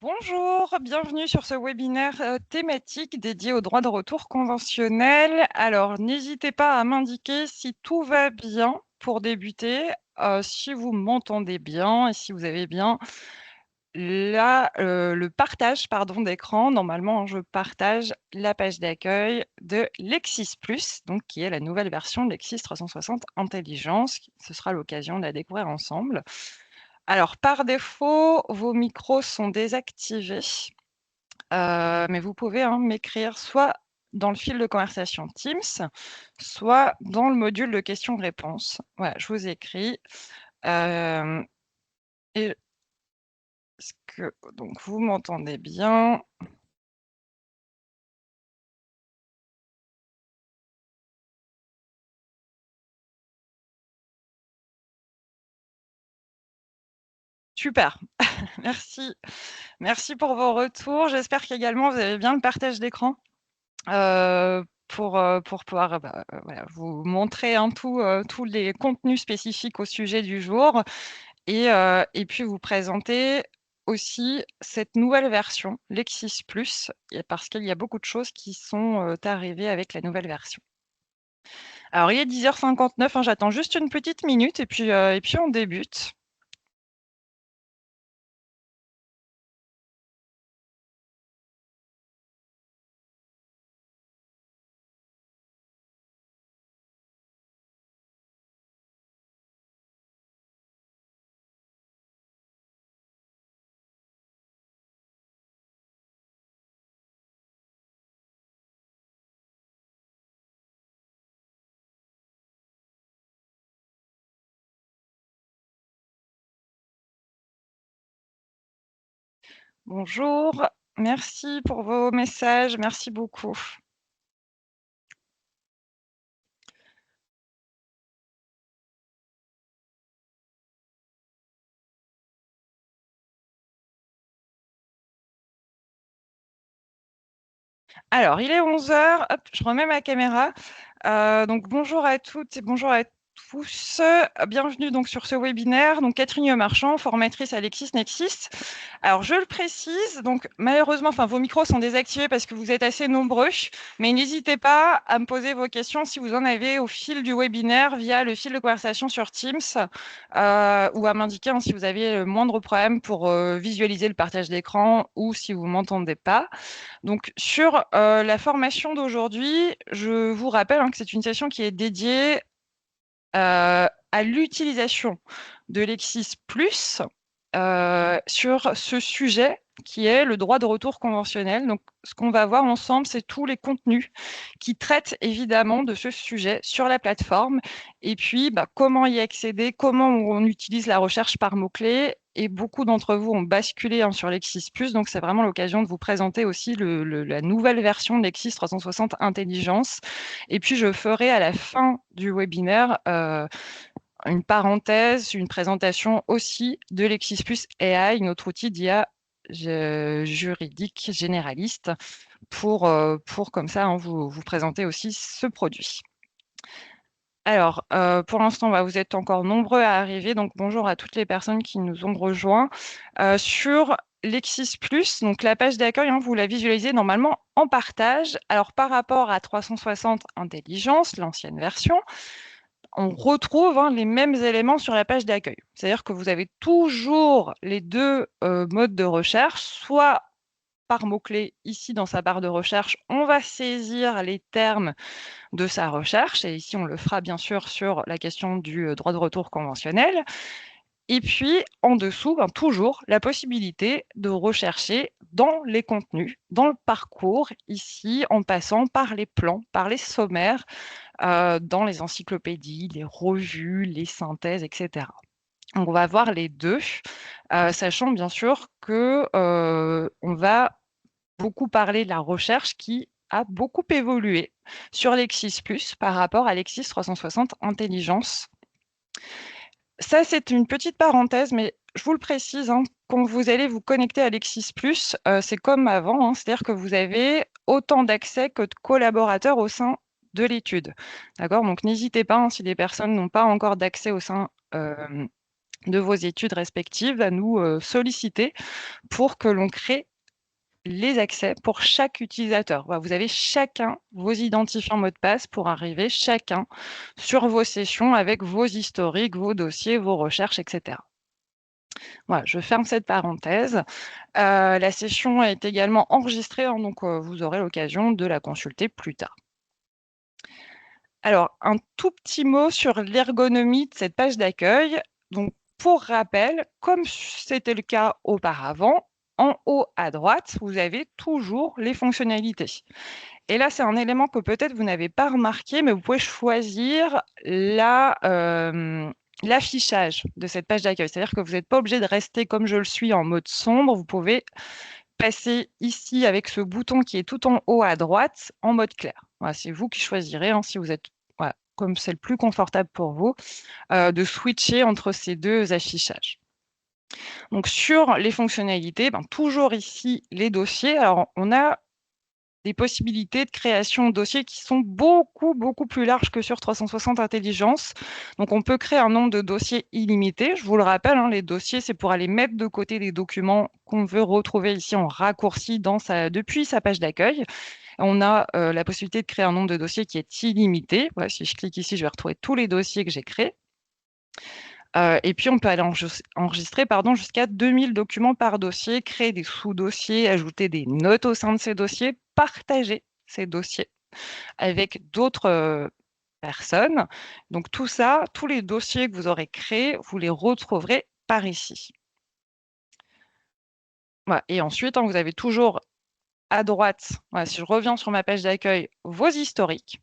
Bonjour, bienvenue sur ce webinaire thématique dédié au droit de retour conventionnel. Alors, n'hésitez pas à m'indiquer si tout va bien pour débuter, si vous m'entendez bien et si vous avez bien le partage pardon, d'écran. Normalement, je partage la page d'accueil de Lexis+, donc qui est la nouvelle version de Lexis 360 Intelligence. Ce sera l'occasion de la découvrir ensemble. Alors, par défaut, vos micros sont désactivés, mais vous pouvez, m'écrire soit dans le fil de conversation Teams, soit dans le module de questions-réponses. Voilà, je vous écris, hem et est-ce que donc vous m'entendez bien? Super, merci. Merci pour vos retours. J'espère qu'également vous avez bien le partage d'écran, pour pouvoir, voilà, vous montrer, tous les contenus spécifiques au sujet du jour et puis vous présenter aussi cette nouvelle version, Lexis+, et parce qu'il y a beaucoup de choses qui sont, arrivées avec la nouvelle version. Alors il est 10h59, j'attends juste une petite minute et puis on débute. Bonjour, merci pour vos messages, merci beaucoup. Alors il est 11h, hop, je remets ma caméra. Donc bonjour à toutes et bonjour à tous. Bienvenue donc sur ce webinaire. Donc Catherine Marchand, formatrice à LexisNexis. Alors je le précise, donc malheureusement, vos micros sont désactivés parce que vous êtes assez nombreux, mais n'hésitez pas à me poser vos questions si vous en avez au fil du webinaire via le fil de conversation sur Teams, ou à m'indiquer, si vous avez le moindre problème pour, visualiser le partage d'écran ou si vous m'entendez pas. Donc sur, la formation d'aujourd'hui, je vous rappelle, que c'est une session qui est dédiée, à l'utilisation de Lexis+, sur ce sujet qui est le droit de retour conventionnel. Donc ce qu'on va voir ensemble, c'est tous les contenus qui traitent évidemment de ce sujet sur la plateforme et puis, comment y accéder, comment on utilise la recherche par mots-clés et beaucoup d'entre vous ont basculé, sur Lexis+, donc c'est vraiment l'occasion de vous présenter aussi la nouvelle version de Lexis 360 Intelligence et puis je ferai à la fin du webinaire, une parenthèse, une présentation aussi de Lexis+ AI, notre outil d'IA juridique généraliste pour comme ça, vous présenter aussi ce produit. Alors, pour l'instant, vous êtes encore nombreux à arriver, donc bonjour à toutes les personnes qui nous ont rejoints. Sur Lexis+, donc la page d'accueil, vous la visualisez normalement en partage. Alors par rapport à 360 Intelligence, l'ancienne version, on retrouve, les mêmes éléments sur la page d'accueil. C'est-à-dire que vous avez toujours les 2 modes de recherche, soit par mots-clés, ici dans sa barre de recherche, on va saisir les termes de sa recherche et ici on le fera bien sûr sur la question du, droit de retour conventionnel et puis en dessous, toujours la possibilité de rechercher dans les contenus, dans le parcours, ici en passant par les plans, par les sommaires, dans les encyclopédies, les revues, les synthèses et cetera. Donc on va voir les 2, sachant bien sûr que, on va beaucoup parler de la recherche qui a beaucoup évolué sur Lexis+ par rapport à Lexis 360 Intelligence. Ça, c'est une petite parenthèse, mais je vous le précise, quand vous allez vous connecter à Lexis+, c'est comme avant, c'est-à-dire que vous avez autant d'accès que de collaborateurs au sein de l'étude. D'accord? Donc n'hésitez pas, si des personnes n'ont pas encore d'accès au sein, de vos études respectives à nous solliciter pour que l'on crée les accès pour chaque utilisateur. Voilà, vous avez chacun vos identifiants mots de passe pour arriver chacun sur vos sessions avec vos historiques, vos dossiers, vos recherches, etc. Voilà, je ferme cette parenthèse. La session est également enregistrée, hein, donc vous aurez l'occasion de la consulter plus tard. Alors, un tout petit mot sur l'ergonomie de cette page d'accueil. Donc, pour rappel, comme c'était le cas auparavant, en haut à droite, vous avez toujours les fonctionnalités. Et là, c'est un élément que peut-être vous n'avez pas remarqué, mais vous pouvez choisir l'affichage de cette page d'accueil. C'est-à-dire que vous n'êtes pas obligé de rester comme je le suis en mode sombre. Vous pouvez passer ici avec ce bouton qui est tout en haut à droite en mode clair. Voilà, c'est vous qui choisirez, hein, si vous êtes, voilà, comme c'est le plus confortable pour vous, de switcher entre ces deux affichages. Donc sur les fonctionnalités, toujours ici les dossiers. Alors on a des possibilités de création de dossiers qui sont beaucoup, beaucoup plus larges que sur 360 Intelligence. Donc, on peut créer un nombre de dossiers illimité. Je vous le rappelle, hein, les dossiers, c'est pour aller mettre de côté les documents qu'on veut retrouver ici en raccourci depuis sa page d'accueil. On a la possibilité de créer un nombre de dossiers qui est illimité. Voilà, si je clique ici, je vais retrouver tous les dossiers que j'ai créés. Et puis, on peut aller enregistrer jusqu'à 2000 documents par dossier, créer des sous-dossiers, ajouter des notes au sein de ces dossiers, partager ces dossiers avec d'autres personnes. Donc tout ça, tous les dossiers que vous aurez créés, vous les retrouverez par ici. Voilà. Et ensuite, hein, vous avez toujours à droite, voilà, si je reviens sur ma page d'accueil, vos historiques.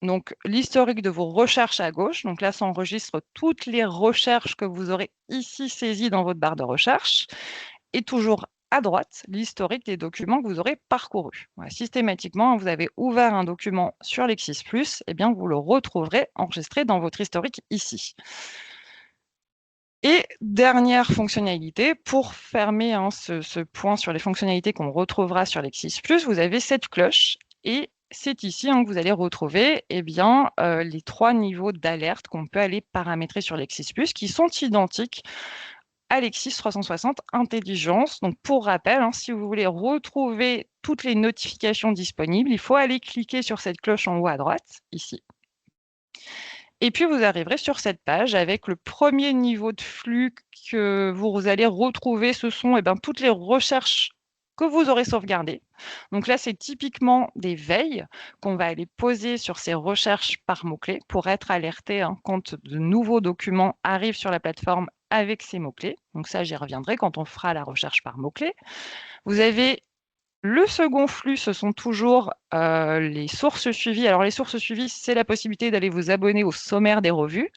Donc, l'historique de vos recherches à gauche. Donc là, ça enregistre toutes les recherches que vous aurez ici saisies dans votre barre de recherche. Et toujours à droite, l'historique des documents que vous aurez parcourus. Voilà, systématiquement, vous avez ouvert un document sur Lexis+, eh bien, vous le retrouverez enregistré dans votre historique ici. Et dernière fonctionnalité, pour fermer ce point sur les fonctionnalités qu'on retrouvera sur Lexis+, vous avez cette cloche et c'est ici que vous allez retrouver les 3 niveaux d'alerte qu'on peut aller paramétrer sur Lexis+, qui sont identiques à Lexis 360 Intelligence. Donc, pour rappel, si vous voulez retrouver toutes les notifications disponibles, il faut aller cliquer sur cette cloche en haut à droite, ici. Et puis, vous arriverez sur cette page avec le premier niveau de flux que vous allez retrouver. Ce sont toutes les recherches que vous aurez sauvegardées. Donc là, c'est typiquement des veilles qu'on va aller poser sur ces recherches par mots-clés pour être alerté quand de nouveaux documents arrivent sur la plateforme avec ces mots-clés. Donc ça, j'y reviendrai quand on fera la recherche par mots-clés. Vous avez le second flux, ce sont toujours les sources suivies. Alors, les sources suivies, c'est la possibilité d'aller vous abonner au sommaire des revues.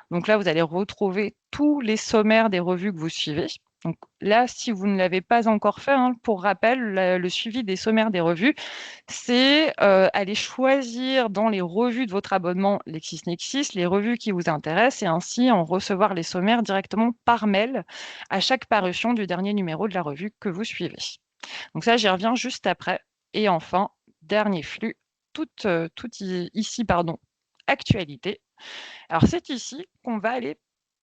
Donc là, vous allez retrouver tous les sommaires des revues que vous suivez. Donc là, si vous ne l'avez pas encore fait, pour rappel, le suivi des sommaires des revues, c'est aller choisir dans les revues de votre abonnement LexisNexis les revues qui vous intéressent et ainsi en recevoir les sommaires directement par mail à chaque parution du dernier numéro de la revue que vous suivez. Donc ça, j'y reviens juste après. Et enfin, dernier flux, ici, actualité. Alors, c'est ici qu'on va aller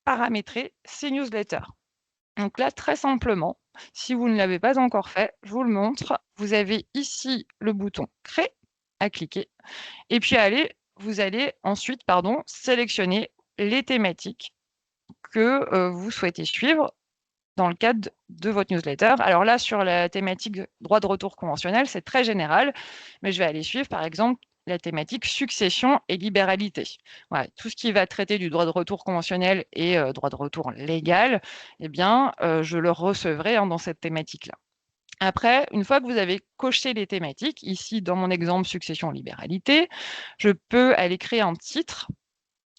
paramétrer ces newsletters. Donc là, très simplement, si vous ne l'avez pas encore fait, je vous le montre. Vous avez ici le bouton « Créer » à cliquer. Et puis, vous allez ensuite sélectionner les thématiques que vous souhaitez suivre dans le cadre de votre newsletter. Alors là, sur la thématique droit de retour conventionnel, c'est très général, mais je vais aller suivre, par exemple, la thématique succession et libéralité. Voilà, tout ce qui va traiter du droit de retour conventionnel et droit de retour légal, je le recevrai dans cette thématique-là. Après, une fois que vous avez coché les thématiques, ici, dans mon exemple succession libéralité, je peux aller créer un titre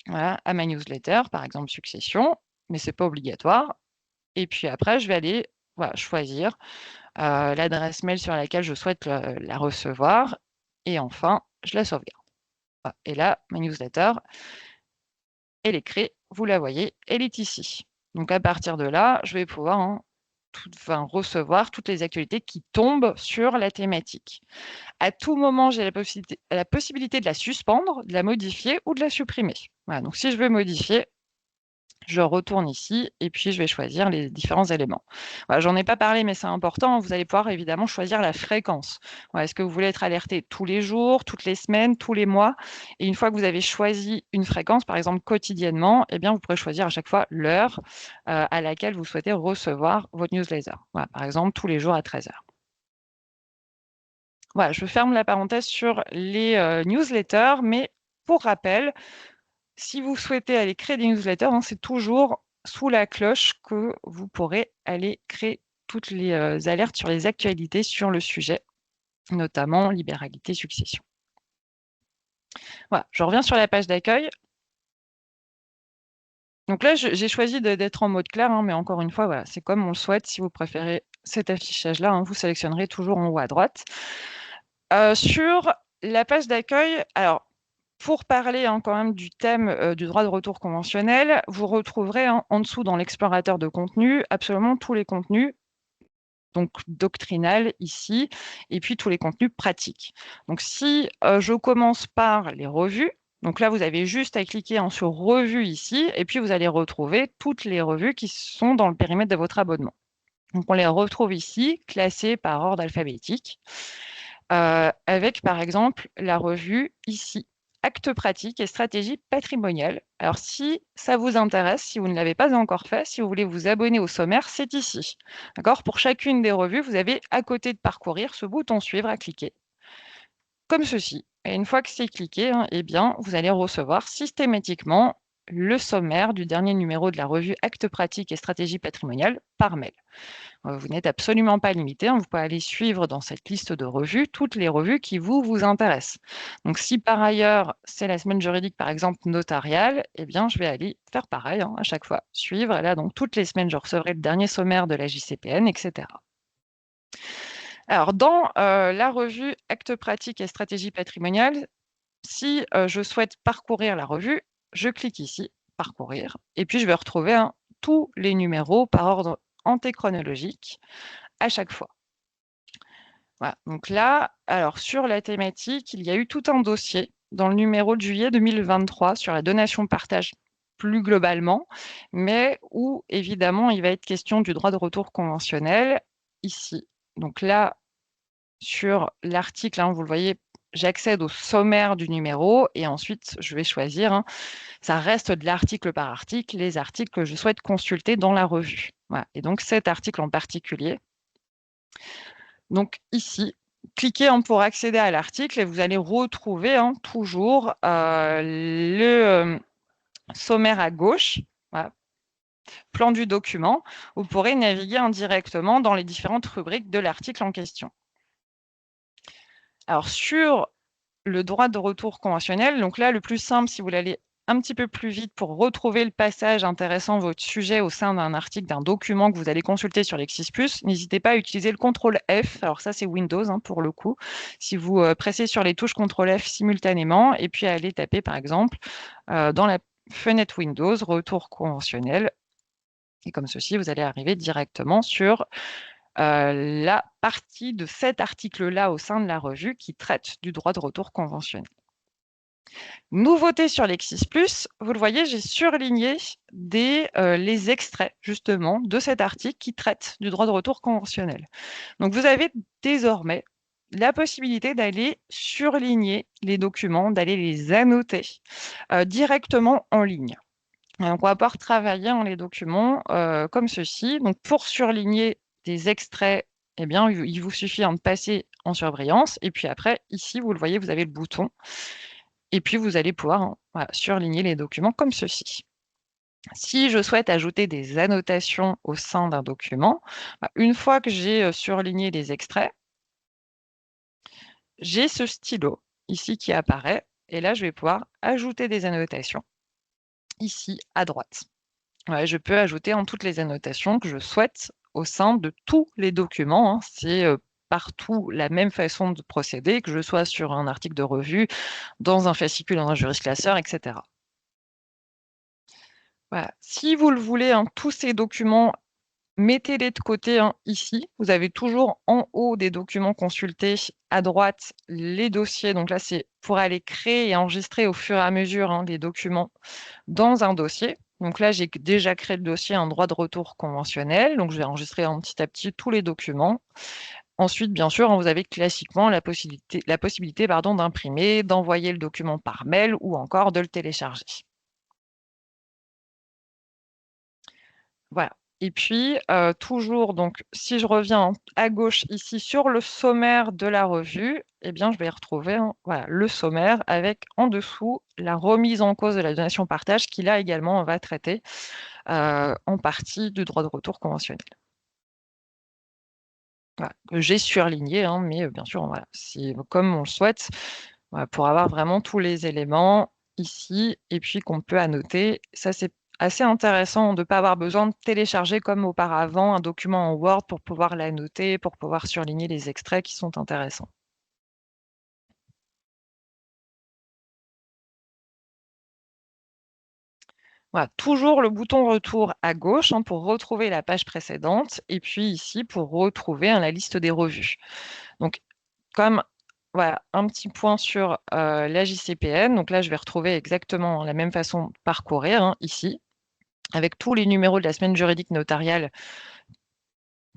à ma newsletter, par exemple succession, mais ce n'est pas obligatoire. Et puis après, je vais aller choisir l'adresse mail sur laquelle je souhaite la recevoir. Et enfin, je la sauvegarde. Voilà. Et là, ma newsletter, elle est créée. Vous la voyez, elle est ici. Donc, à partir de là, je vais pouvoir recevoir toutes les actualités qui tombent sur la thématique. À tout moment, j'ai la possibilité de la suspendre, de la modifier ou de la supprimer. Voilà. Donc, si je veux modifier, Je retourne ici et puis je vais choisir les différents éléments. Voilà, j'en ai pas parlé, mais c'est important. Vous allez pouvoir évidemment choisir la fréquence. Voilà, est-ce que vous voulez être alerté tous les jours, toutes les semaines, tous les mois? Et une fois que vous avez choisi une fréquence, par exemple quotidiennement, eh bien, vous pourrez choisir à chaque fois l'heure à laquelle vous souhaitez recevoir votre newsletter. Voilà, par exemple, tous les jours à 13 heures. Voilà, je ferme la parenthèse sur les newsletters, mais pour rappel, si vous souhaitez aller créer des newsletters, hein, c'est toujours sous la cloche que vous pourrez aller créer toutes les alertes sur les actualités sur le sujet, notamment libéralité, succession. Voilà, je reviens sur la page d'accueil. Donc là, j'ai choisi d'être en mode clair, hein, mais encore une fois, voilà, c'est comme on le souhaite. Si vous préférez cet affichage-là, hein, vous sélectionnerez toujours en haut à droite. Sur la page d'accueil, alors pour parler, hein, quand même du thème, du droit de retour conventionnel, vous retrouverez, hein, en dessous dans l'explorateur de contenu, absolument tous les contenus, donc doctrinal ici, et puis tous les contenus pratiques. Donc si, je commence par les revues, donc là, vous avez juste à cliquer, hein, sur revues ici, et puis vous allez retrouver toutes les revues qui sont dans le périmètre de votre abonnement. Donc on les retrouve ici, classées par ordre alphabétique, avec par exemple la revue ici, Actes pratiques et stratégie patrimoniale. Alors si ça vous intéresse, si vous ne l'avez pas encore fait, si vous voulez vous abonner au sommaire, c'est ici. D'accord? Pour chacune des revues, vous avez à côté de parcourir ce bouton suivre à cliquer, comme ceci. Et une fois que c'est cliqué, hein, eh bien, vous allez recevoir systématiquement le sommaire du dernier numéro de la revue Actes pratiques et stratégie patrimoniale par mail. Vous n'êtes absolument pas limité, hein, vous pouvez aller suivre dans cette liste de revues toutes les revues qui vous intéressent. Donc si par ailleurs c'est la semaine juridique par exemple notariale, eh bien je vais aller faire pareil, hein, à chaque fois, suivre. Et là donc toutes les semaines je recevrai le dernier sommaire de la JCPN, etc. Alors dans la revue Actes pratiques et stratégie patrimoniale, si je souhaite parcourir la revue, je clique ici, parcourir, et puis je vais retrouver, hein, tous les numéros par ordre antéchronologique à chaque fois. Voilà, donc là, alors sur la thématique, il y a eu tout un dossier dans le numéro de juillet 2023 sur la donation-partage plus globalement, mais où évidemment il va être question du droit de retour conventionnel ici. Donc là, sur l'article, hein, vous le voyez, j'accède au sommaire du numéro et ensuite je vais choisir, hein, ça reste de l'article par article, les articles que je souhaite consulter dans la revue. Voilà. Et donc cet article en particulier, donc ici, cliquez, hein, pour accéder à l'article et vous allez retrouver, hein, toujours le sommaire à gauche, voilà, plan du document. Vous pourrez naviguer indirectement dans les différentes rubriques de l'article en question. Alors sur le droit de retour conventionnel, donc là, le plus simple, si vous voulez aller un petit peu plus vite pour retrouver le passage intéressant votre sujet au sein d'un article, d'un document que vous allez consulter sur Lexis+, n'hésitez pas à utiliser le CTRL F. Alors ça, c'est Windows, hein, pour le coup. Si vous pressez sur les touches CTRL F simultanément et puis aller taper, par exemple, dans la fenêtre Windows, retour conventionnel. Et comme ceci, vous allez arriver directement sur la partie de cet article-là au sein de la revue qui traite du droit de retour conventionnel. Nouveauté sur Lexis+, vous le voyez, j'ai surligné les extraits justement de cet article qui traite du droit de retour conventionnel. Donc vous avez désormais la possibilité d'aller surligner les documents, d'aller les annoter directement en ligne. Donc on va pouvoir travailler en les documents comme ceci. Donc pour surligner des extraits, eh bien, il vous suffit, hein, de passer en surbrillance et puis après, ici, vous le voyez, vous avez le bouton et puis vous allez pouvoir, hein, voilà, surligner les documents comme ceci. Si je souhaite ajouter des annotations au sein d'un document, une fois que j'ai surligné les extraits, j'ai ce stylo ici qui apparaît et là, je vais pouvoir ajouter des annotations ici à droite. Ouais, je peux ajouter en toutes les annotations que je souhaite au sein de tous les documents, hein. C'est partout la même façon de procéder, que je sois sur un article de revue, dans un fascicule, dans un jurisclasseur, etc. Voilà. Si vous le voulez, hein, tous ces documents, mettez-les de côté, hein, ici. Vous avez toujours en haut des documents consultés, à droite, les dossiers. Donc là, c'est pour aller créer et enregistrer au fur et à mesure, hein, les documents dans un dossier. Donc là, j'ai déjà créé le dossier un droit de retour conventionnel. Donc, je vais enregistrer petit à petit tous les documents. Ensuite, bien sûr, vous avez classiquement la possibilité d'imprimer, d'envoyer le document par mail ou encore de le télécharger. Voilà. Et puis, toujours, donc, si je reviens à gauche ici sur le sommaire de la revue, eh bien, je vais retrouver voilà, le sommaire avec en dessous la remise en cause de la donation-partage qui, là également, va traiter en partie du droit de retour conventionnel. Voilà, que j'ai surligné, mais bien sûr, voilà, comme on le souhaite, voilà, pour avoir vraiment tous les éléments ici et puis qu'on peut annoter. Ça, c'est assez intéressant de ne pas avoir besoin de télécharger comme auparavant un document en Word pour pouvoir l'annoter, pour pouvoir surligner les extraits qui sont intéressants. Voilà, toujours le bouton retour à gauche, pour retrouver la page précédente et puis ici pour retrouver, la liste des revues. Donc comme voilà, un petit point sur, la JCPN. Donc là, je vais retrouver exactement la même façon de parcourir, ici, avec tous les numéros de la semaine juridique notariale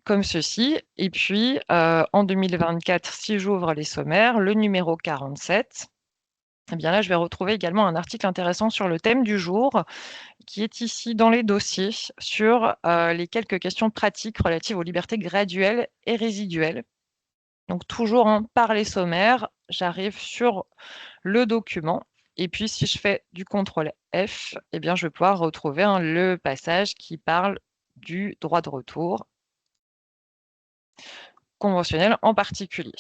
comme ceci. Et puis, en 2024, si j'ouvre les sommaires, le numéro 47, eh bien là, je vais retrouver également un article intéressant sur le thème du jour, qui est ici dans les dossiers, sur, les quelques questions pratiques relatives aux libertés graduelles et résiduelles. Donc toujours, par les sommaires, j'arrive sur le document et puis si je fais du contrôle F, eh bien, je vais pouvoir retrouver, le passage qui parle du droit de retour conventionnel en particulier.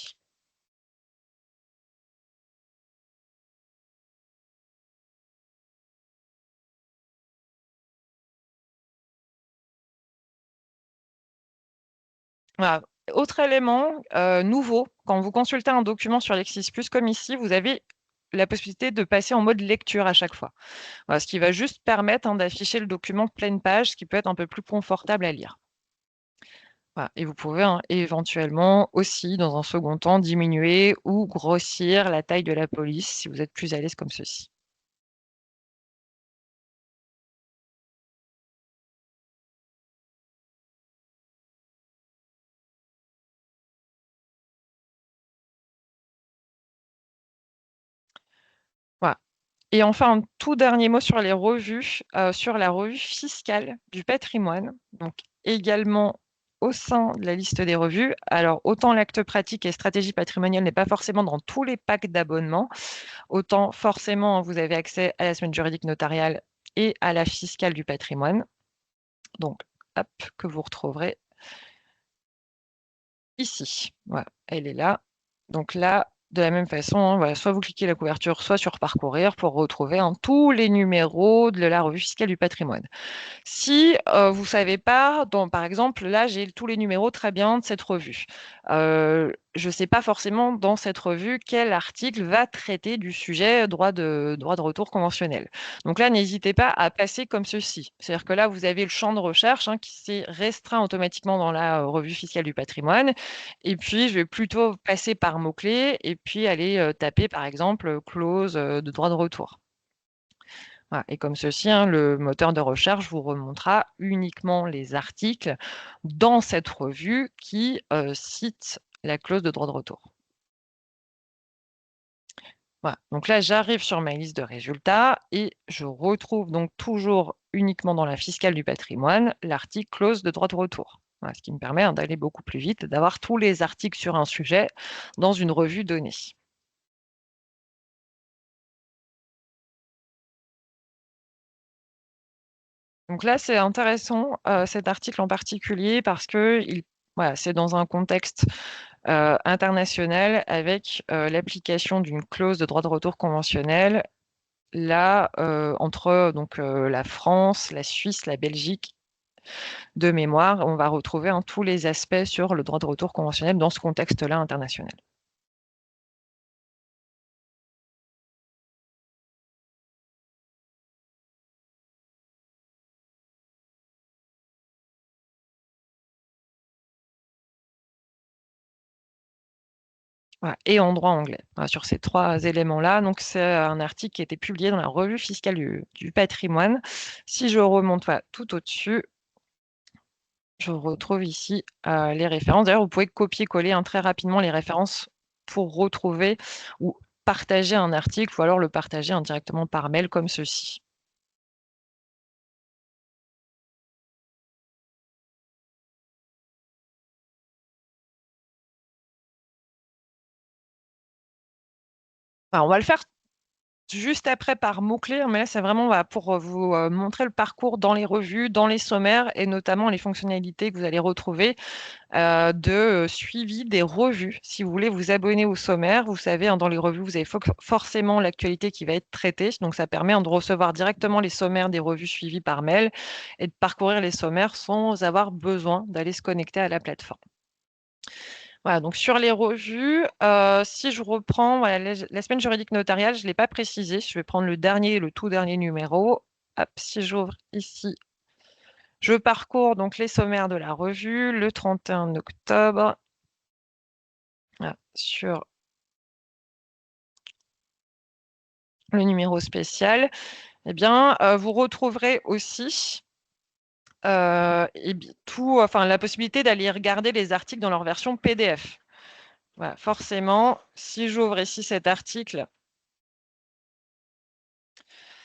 Voilà. Autre élément, nouveau, quand vous consultez un document sur Lexis+, comme ici, vous avez la possibilité de passer en mode lecture à chaque fois. Voilà, ce qui va juste permettre, d'afficher le document pleine page, ce qui peut être un peu plus confortable à lire. Voilà, et vous pouvez, éventuellement aussi, dans un second temps, diminuer ou grossir la taille de la police si vous êtes plus à l'aise comme ceci. Voilà. Et enfin, un tout dernier mot sur les revues, sur la revue fiscale du patrimoine, donc également au sein de la liste des revues. Alors, autant l'acte pratique et stratégie patrimoniale n'est pas forcément dans tous les packs d'abonnement, autant forcément vous avez accès à la semaine juridique notariale et à la fiscale du patrimoine. Donc, hop, que vous retrouverez ici. Voilà, elle est là. Donc là, de la même façon, voilà, soit vous cliquez la couverture, soit sur parcourir pour retrouver, tous les numéros de la revue fiscale du patrimoine. Si, vous savez pas, par exemple, là, j'ai tous les numéros très bien de cette revue. Je ne sais pas forcément dans cette revue quel article va traiter du sujet droit de retour conventionnel. Donc là, n'hésitez pas à passer comme ceci. C'est-à-dire que là, vous avez le champ de recherche, qui s'est restreint automatiquement dans la, revue fiscale du patrimoine et puis je vais plutôt passer par mots-clés et puis aller, taper par exemple, clause, de droit de retour. Voilà, et comme ceci, le moteur de recherche vous remontera uniquement les articles dans cette revue qui, citent la clause de droit de retour. Voilà, donc là, j'arrive sur ma liste de résultats et je retrouve donc toujours uniquement dans la fiscale du patrimoine, l'article clause de droit de retour. Voilà, ce qui me permet, d'aller beaucoup plus vite, d'avoir tous les articles sur un sujet dans une revue donnée. Donc là, c'est intéressant, cet article en particulier parce qu'il voilà, c'est dans un contexte, international avec, l'application d'une clause de droit de retour conventionnel, là, entre, donc, la France, la Suisse, la Belgique, de mémoire. On va retrouver, tous les aspects sur le droit de retour conventionnel dans ce contexte-là international. Voilà, et en droit anglais. Voilà, sur ces 3 éléments-là, donc c'est un article qui a été publié dans la Revue fiscale du patrimoine. Si je remonte, voilà, tout au-dessus, je retrouve ici, les références. D'ailleurs, vous pouvez copier-coller, hein, très rapidement les références pour retrouver ou partager un article ou alors le partager indirectement par mail comme ceci. Alors on va le faire juste après par mots-clés, mais là, c'est vraiment, voilà, pour, vous, montrer le parcours dans les revues, dans les sommaires et notamment les fonctionnalités que vous allez retrouver, de, suivi des revues. Si vous voulez vous abonner aux sommaires, vous savez, hein, dans les revues, vous avez forcément l'actualité qui va être traitée, donc ça permet, hein, de recevoir directement les sommaires des revues suivies par mail et de parcourir les sommaires sans avoir besoin d'aller se connecter à la plateforme. Voilà, donc sur les revues, si je reprends, voilà, la semaine juridique notariale, je ne l'ai pas précisé. Je vais prendre le tout dernier numéro. Hop, si j'ouvre ici, je parcours donc les sommaires de la revue, le 31 octobre. Voilà, sur le numéro spécial, eh bien, vous retrouverez aussi, la possibilité d'aller regarder les articles dans leur version PDF. Voilà, forcément, si j'ouvre ici cet article,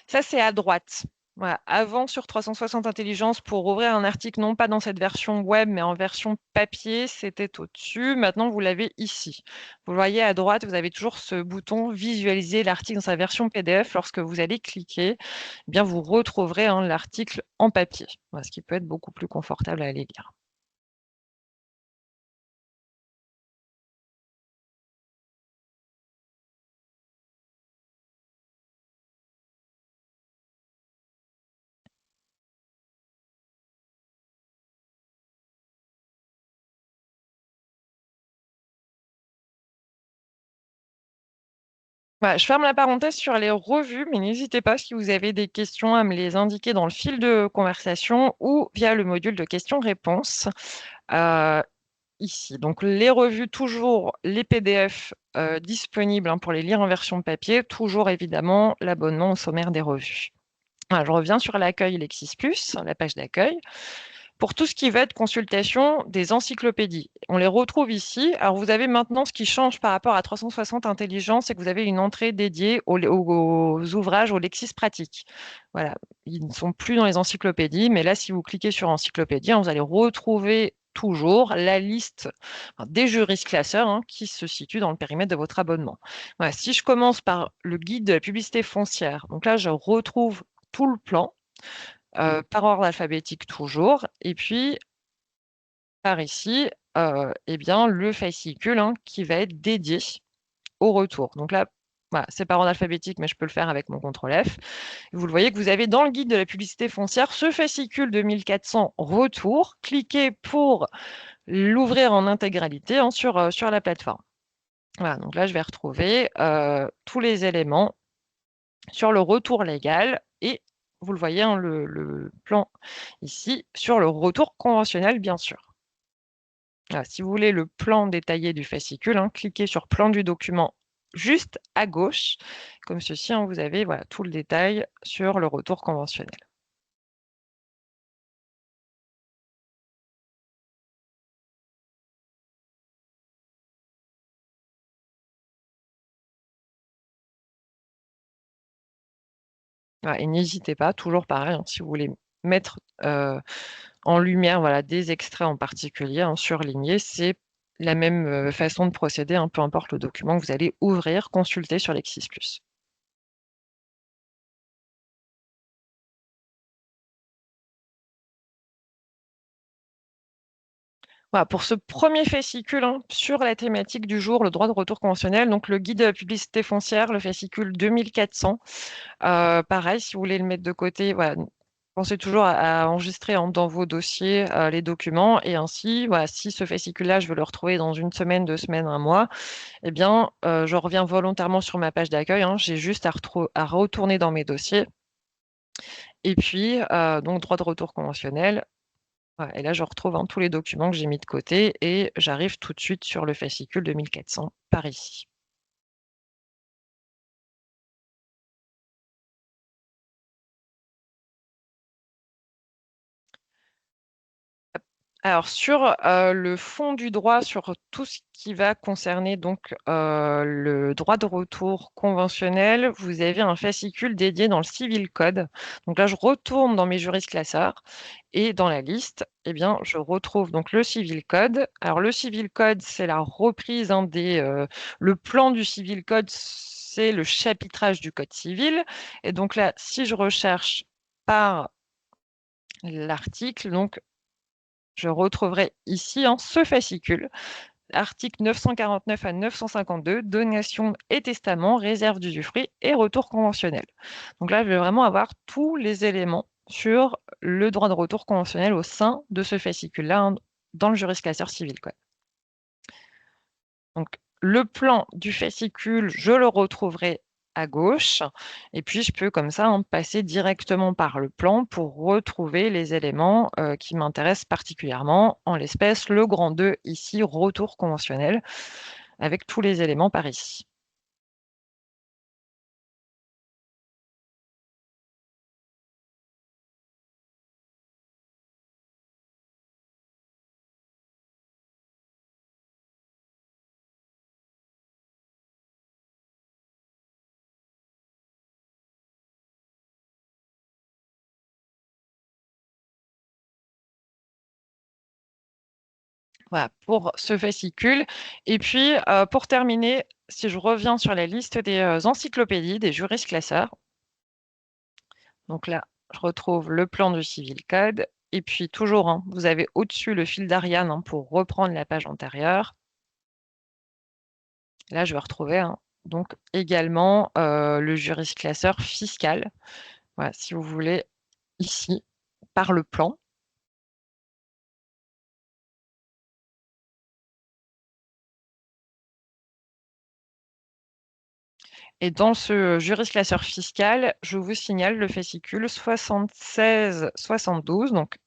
ça, c'est à droite. Voilà. Avant, sur 360 Intelligence, pour ouvrir un article, non pas dans cette version web, mais en version papier, c'était au-dessus. Maintenant, vous l'avez ici. Vous le voyez à droite, vous avez toujours ce bouton visualiser l'article dans sa version PDF. Lorsque vous allez cliquer, eh bien, vous retrouverez, hein, l'article en papier. Voilà, ce qui peut être beaucoup plus confortable à aller lire. Voilà, je ferme la parenthèse sur les revues, mais n'hésitez pas si vous avez des questions à me les indiquer dans le fil de conversation ou via le module de questions-réponses. Ici, donc les revues, toujours les PDF, disponibles, hein, pour les lire en version papier, toujours évidemment l'abonnement au sommaire des revues. Voilà, je reviens sur l'accueil Lexis+, la page d'accueil. Pour tout ce qui va être consultation des encyclopédies, on les retrouve ici. Alors vous avez maintenant, ce qui change par rapport à 360 Intelligence, c'est que vous avez une entrée dédiée aux ouvrages, aux Lexis pratiques. Voilà, ils ne sont plus dans les encyclopédies, mais là, si vous cliquez sur encyclopédie, hein, vous allez retrouver toujours la liste, enfin, des jurisclasseurs, hein, qui se situent dans le périmètre de votre abonnement. Voilà, si je commence par le guide de la publicité foncière, donc là, je retrouve tout le plan, par ordre alphabétique toujours, et puis par ici, eh bien, le fascicule, hein, qui va être dédié au retour. Donc là, voilà, c'est par ordre alphabétique, mais je peux le faire avec mon CTRL F. Vous le voyez que vous avez dans le guide de la publicité foncière ce fascicule de 1400 retours. Cliquez pour l'ouvrir en intégralité, hein, sur la plateforme. Voilà, donc là, je vais retrouver, tous les éléments sur le retour légal et vous le voyez, hein, le plan ici sur le retour conventionnel, bien sûr. Voilà, si vous voulez le plan détaillé du fascicule, hein, cliquez sur plan du document juste à gauche. Comme ceci, hein, vous avez, voilà, tout le détail sur le retour conventionnel. Voilà, et n'hésitez pas, toujours pareil, hein, si vous voulez mettre, en lumière, voilà, des extraits en particulier, hein, surlignés, c'est la même, façon de procéder, hein, peu importe le document que vous allez ouvrir, consulter sur Lexis+. Voilà, pour ce premier fascicule, hein, sur la thématique du jour, le droit de retour conventionnel, donc le guide de la publicité foncière, le fascicule 2400. Pareil, si vous voulez le mettre de côté, voilà, pensez toujours à enregistrer, hein, dans vos dossiers, les documents et ainsi, voilà, si ce fascicule-là, je veux le retrouver dans 1 semaine, 2 semaines, 1 mois, eh bien, je reviens volontairement sur ma page d'accueil, hein. J'ai juste à retourner dans mes dossiers et puis, donc droit de retour conventionnel, Voilà, et là, je retrouve, hein, tous les documents que j'ai mis de côté et j'arrive tout de suite sur le fascicule 2400 par ici. Alors sur, le fond du droit, sur tout ce qui va concerner donc, le droit de retour conventionnel, vous avez un fascicule dédié dans le Civil Code. Donc là, je retourne dans mes jurisclasseurs et dans la liste, eh bien, je retrouve donc le Civil Code. Alors le Civil Code, c'est la reprise, hein, le plan du Civil Code, c'est le chapitrage du code civil et donc là, si je recherche par l'article, donc je retrouverai ici, hein, ce fascicule, article 949 à 952, donation et testament, réserve d'usufruit et retour conventionnel. Donc là, je vais vraiment avoir tous les éléments sur le droit de retour conventionnel au sein de ce fascicule-là, hein, dans le jurisclasseur civil, quoi. Donc le plan du fascicule, je le retrouverai à gauche et puis je peux comme ça, hein, passer directement par le plan pour retrouver les éléments, qui m'intéressent particulièrement, en l'espèce le grand 2 ici, retour conventionnel, avec tous les éléments par ici. Voilà, pour ce fascicule et puis, pour terminer, si je reviens sur la liste des, encyclopédies, des jurisclasseurs, donc là, je retrouve le plan du Civil Code et puis toujours, hein, vous avez au-dessus le fil d'Ariane, hein, pour reprendre la page antérieure. Là, je vais retrouver, hein, donc également, le jurisclasseur fiscal. Voilà, si vous voulez, ici, par le plan. Et dans ce jurisclasseur fiscal, je vous signale le fascicule 76-72, donc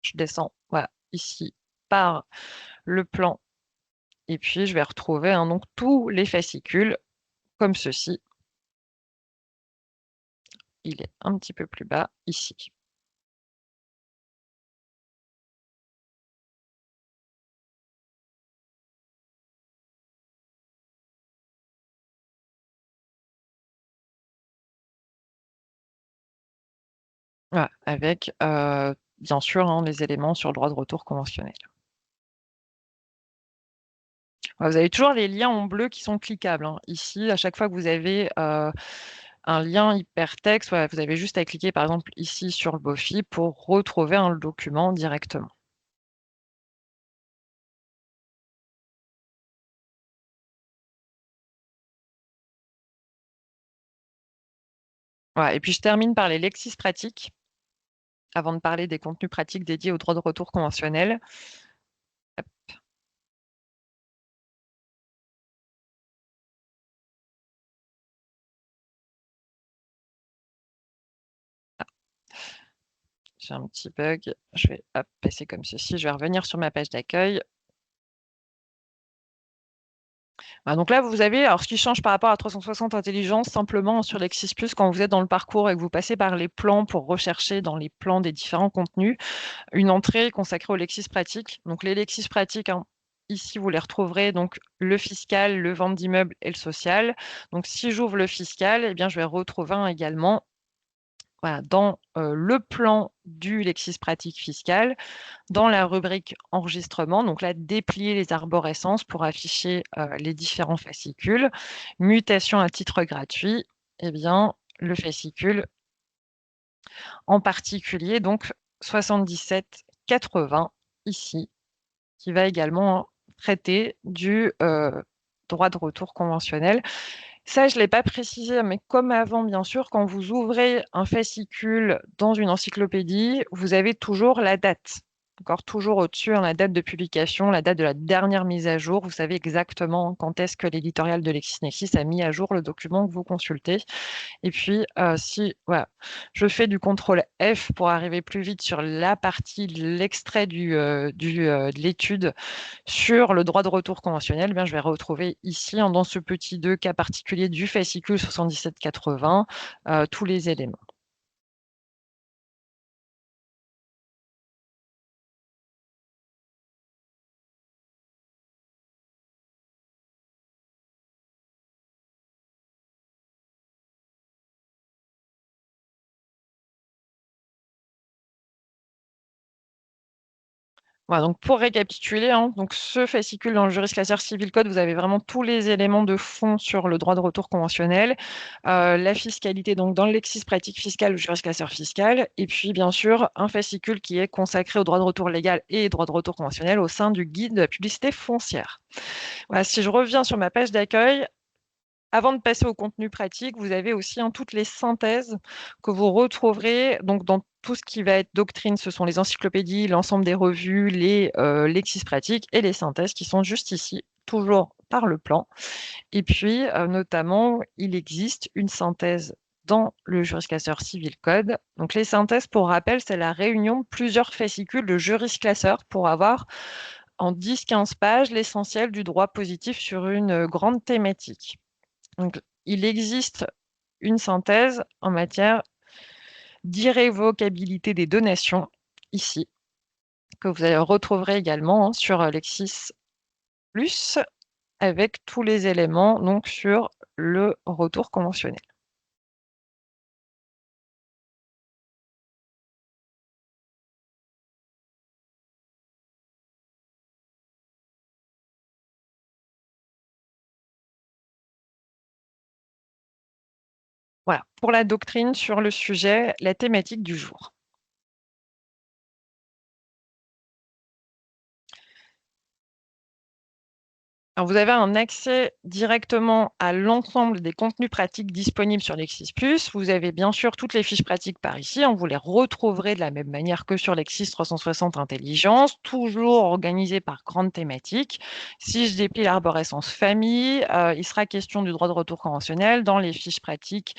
je descends, voilà, ici, par le plan et puis je vais retrouver, hein, donc tous les fascicules comme ceci. Il est un petit peu plus bas ici. Voilà, avec, bien sûr, hein, les éléments sur le droit de retour conventionnel. Vous avez toujours les liens en bleu qui sont cliquables, hein. Ici, à chaque fois que vous avez, un lien hypertexte, voilà, vous avez juste à cliquer, par exemple, ici sur le BOFI pour retrouver, hein, le document directement. Voilà et puis je termine par les lexis pratiques, avant de parler des contenus pratiques dédiés au droit de retour conventionnel. Hop, j'ai un petit bug, je vais, hop, passer comme ceci, je vais revenir sur ma page d'accueil. Ah donc là, vous avez alors ce qui change par rapport à 360 intelligence, simplement sur Lexis+, quand vous êtes dans le parcours et que vous passez par les plans pour rechercher dans les plans des différents contenus, une entrée consacrée aux Lexis pratiques. Donc les Lexis pratiques, hein, ici, vous les retrouverez donc le fiscal, le vente d'immeubles et le social. Donc si j'ouvre le fiscal, eh bien, je vais retrouver également, voilà, dans, le plan du Lexis pratique fiscal, dans la rubrique enregistrement, donc là, déplier les arborescences pour afficher, les différents fascicules. Mutation à titre gratuit, eh bien, le fascicule en particulier, donc 77-80 ici, qui va également traiter du, droit de retour conventionnel. Ça, je ne l'ai pas précisé, mais comme avant, bien sûr, quand vous ouvrez un fascicule dans une encyclopédie, vous avez toujours la date. D'accord, toujours au-dessus, la date de publication, la date de la dernière mise à jour. Vous savez exactement quand est-ce que l'éditorial de LexisNexis a mis à jour le document que vous consultez. Et puis, si voilà, je fais du contrôle F pour arriver plus vite sur la partie, l'extrait de l'étude sur le droit de retour conventionnel, bien, je vais retrouver ici, dans ce petit 2 cas particulier du fascicule 7780, tous les éléments. Voilà, donc pour récapituler, donc ce fascicule dans le Jurisclasseur Civil Code, vous avez vraiment tous les éléments de fond sur le droit de retour conventionnel, la fiscalité donc dans le Lexis pratique fiscale ou Jurisclasseur fiscal, et puis bien sûr un fascicule qui est consacré au droit de retour légal et droit de retour conventionnel au sein du guide de la publicité foncière. Voilà, si je reviens sur ma page d'accueil, avant de passer au contenu pratique, vous avez aussi toutes les synthèses que vous retrouverez donc dans tout ce qui va être doctrine. Ce sont les encyclopédies, l'ensemble des revues, les Lexis pratiques et les synthèses qui sont juste ici, toujours par le plan. Et puis, notamment, il existe une synthèse dans le Jurisclasseur Civil Code. Donc les synthèses, pour rappel, c'est la réunion de plusieurs fascicules de jurisclasseurs pour avoir en 10-15 pages l'essentiel du droit positif sur une grande thématique. Donc, il existe une synthèse en matière d'irrévocabilité des donations, ici, que vous retrouverez également sur Lexis+, avec tous les éléments donc sur le retour conventionnel. Voilà, pour la doctrine sur le sujet, la thématique du jour. Alors, vous avez un accès directement à l'ensemble des contenus pratiques disponibles sur Lexis+. Vous avez bien sûr toutes les fiches pratiques par ici. Vous les retrouverez de la même manière que sur Lexis 360 Intelligence, toujours organisées par grande thématique. Si je déplie l'arborescence famille, il sera question du droit de retour conventionnel dans les fiches pratiques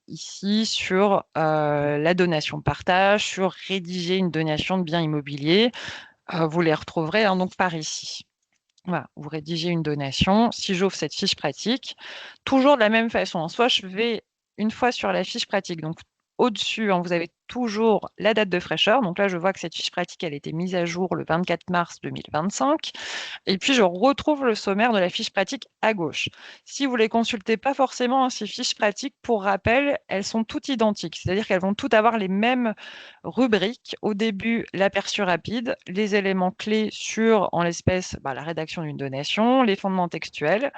ici sur la donation partage, sur rédiger une donation de biens immobiliers. Vous les retrouverez donc par ici. Voilà, vous rédigez une donation. Si j'ouvre cette fiche pratique, toujours de la même façon, soit je vais une fois sur la fiche pratique, donc au-dessus, vous avez toujours la date de fraîcheur. Donc là, je vois que cette fiche pratique, elle a été mise à jour le 24 mars 2025. Et puis, je retrouve le sommaire de la fiche pratique à gauche. Si vous ne les consultez pas forcément, ces fiches pratiques, pour rappel, elles sont toutes identiques. C'est-à-dire qu'elles vont toutes avoir les mêmes rubriques. Au début, l'aperçu rapide, les éléments clés sur, en l'espèce, la rédaction d'une donation, les fondements textuels,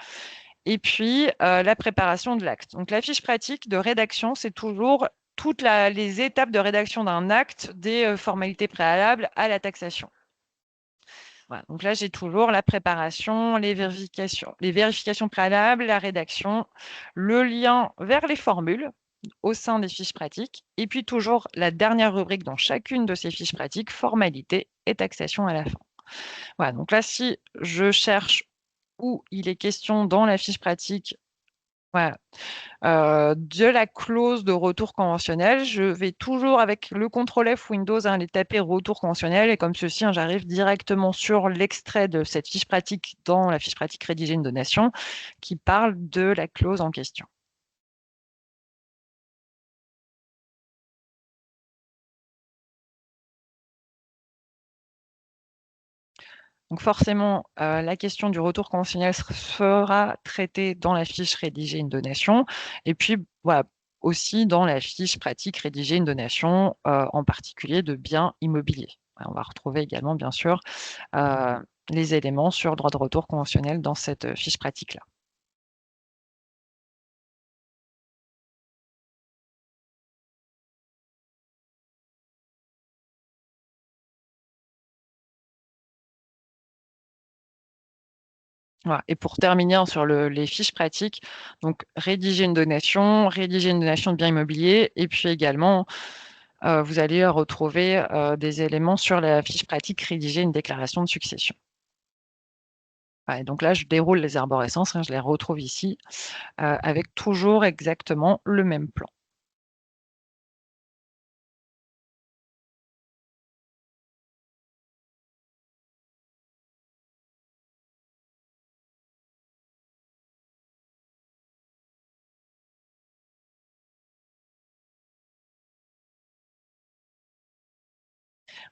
et puis la préparation de l'acte. Donc, la fiche pratique de rédaction, c'est toujours toutes les étapes de rédaction d'un acte, des formalités préalables à la taxation. Voilà, donc là, j'ai toujours la préparation, les vérifications préalables, la rédaction, le lien vers les formules au sein des fiches pratiques, et puis toujours la dernière rubrique dans chacune de ces fiches pratiques, formalité et taxation à la fin. Voilà, donc là, si je cherche où il est question dans la fiche pratique, voilà, de la clause de retour conventionnel, je vais toujours avec le CTRL F Windows aller taper retour conventionnel, et comme ceci, j'arrive directement sur l'extrait de cette fiche pratique dans la fiche pratique rédiger une donation qui parle de la clause en question. Donc forcément, la question du retour conventionnel sera traitée dans la fiche rédiger une donation, et puis voilà, aussi dans la fiche pratique rédiger une donation, en particulier de biens immobiliers. On va retrouver également, bien sûr, les éléments sur droit de retour conventionnel dans cette fiche pratique-là. Voilà, et pour terminer sur les fiches pratiques, donc rédiger une donation de biens immobiliers, et puis également vous allez retrouver des éléments sur la fiche pratique, rédiger une déclaration de succession. Et donc là, je déroule les arborescences, je les retrouve ici, avec toujours exactement le même plan.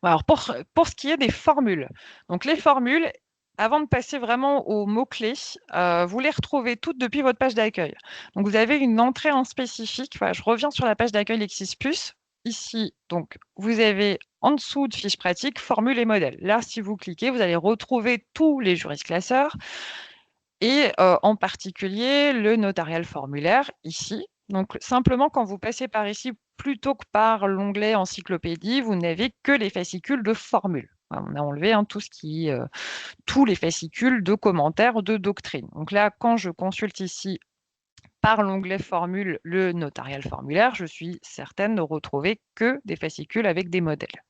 Alors pour ce qui est des formules, donc les formules, avant de passer vraiment aux mots-clés, vous les retrouvez toutes depuis votre page d'accueil. Donc vous avez une entrée en spécifique, voilà, je reviens sur la page d'accueil Lexis+. Ici, donc vous avez en dessous de fiche pratique, formules et modèles. Là, si vous cliquez, vous allez retrouver tous les jurisclasseurs et en particulier le notarial formulaire ici. Donc simplement, quand vous passez par ici, plutôt que par l'onglet encyclopédie, vous n'avez que les fascicules de formules. On a enlevé tout ce qui, tous les fascicules de commentaires de doctrine. Donc là, quand je consulte ici par l'onglet formule le notarial formulaire, je suis certaine de retrouver que des fascicules avec des modèles.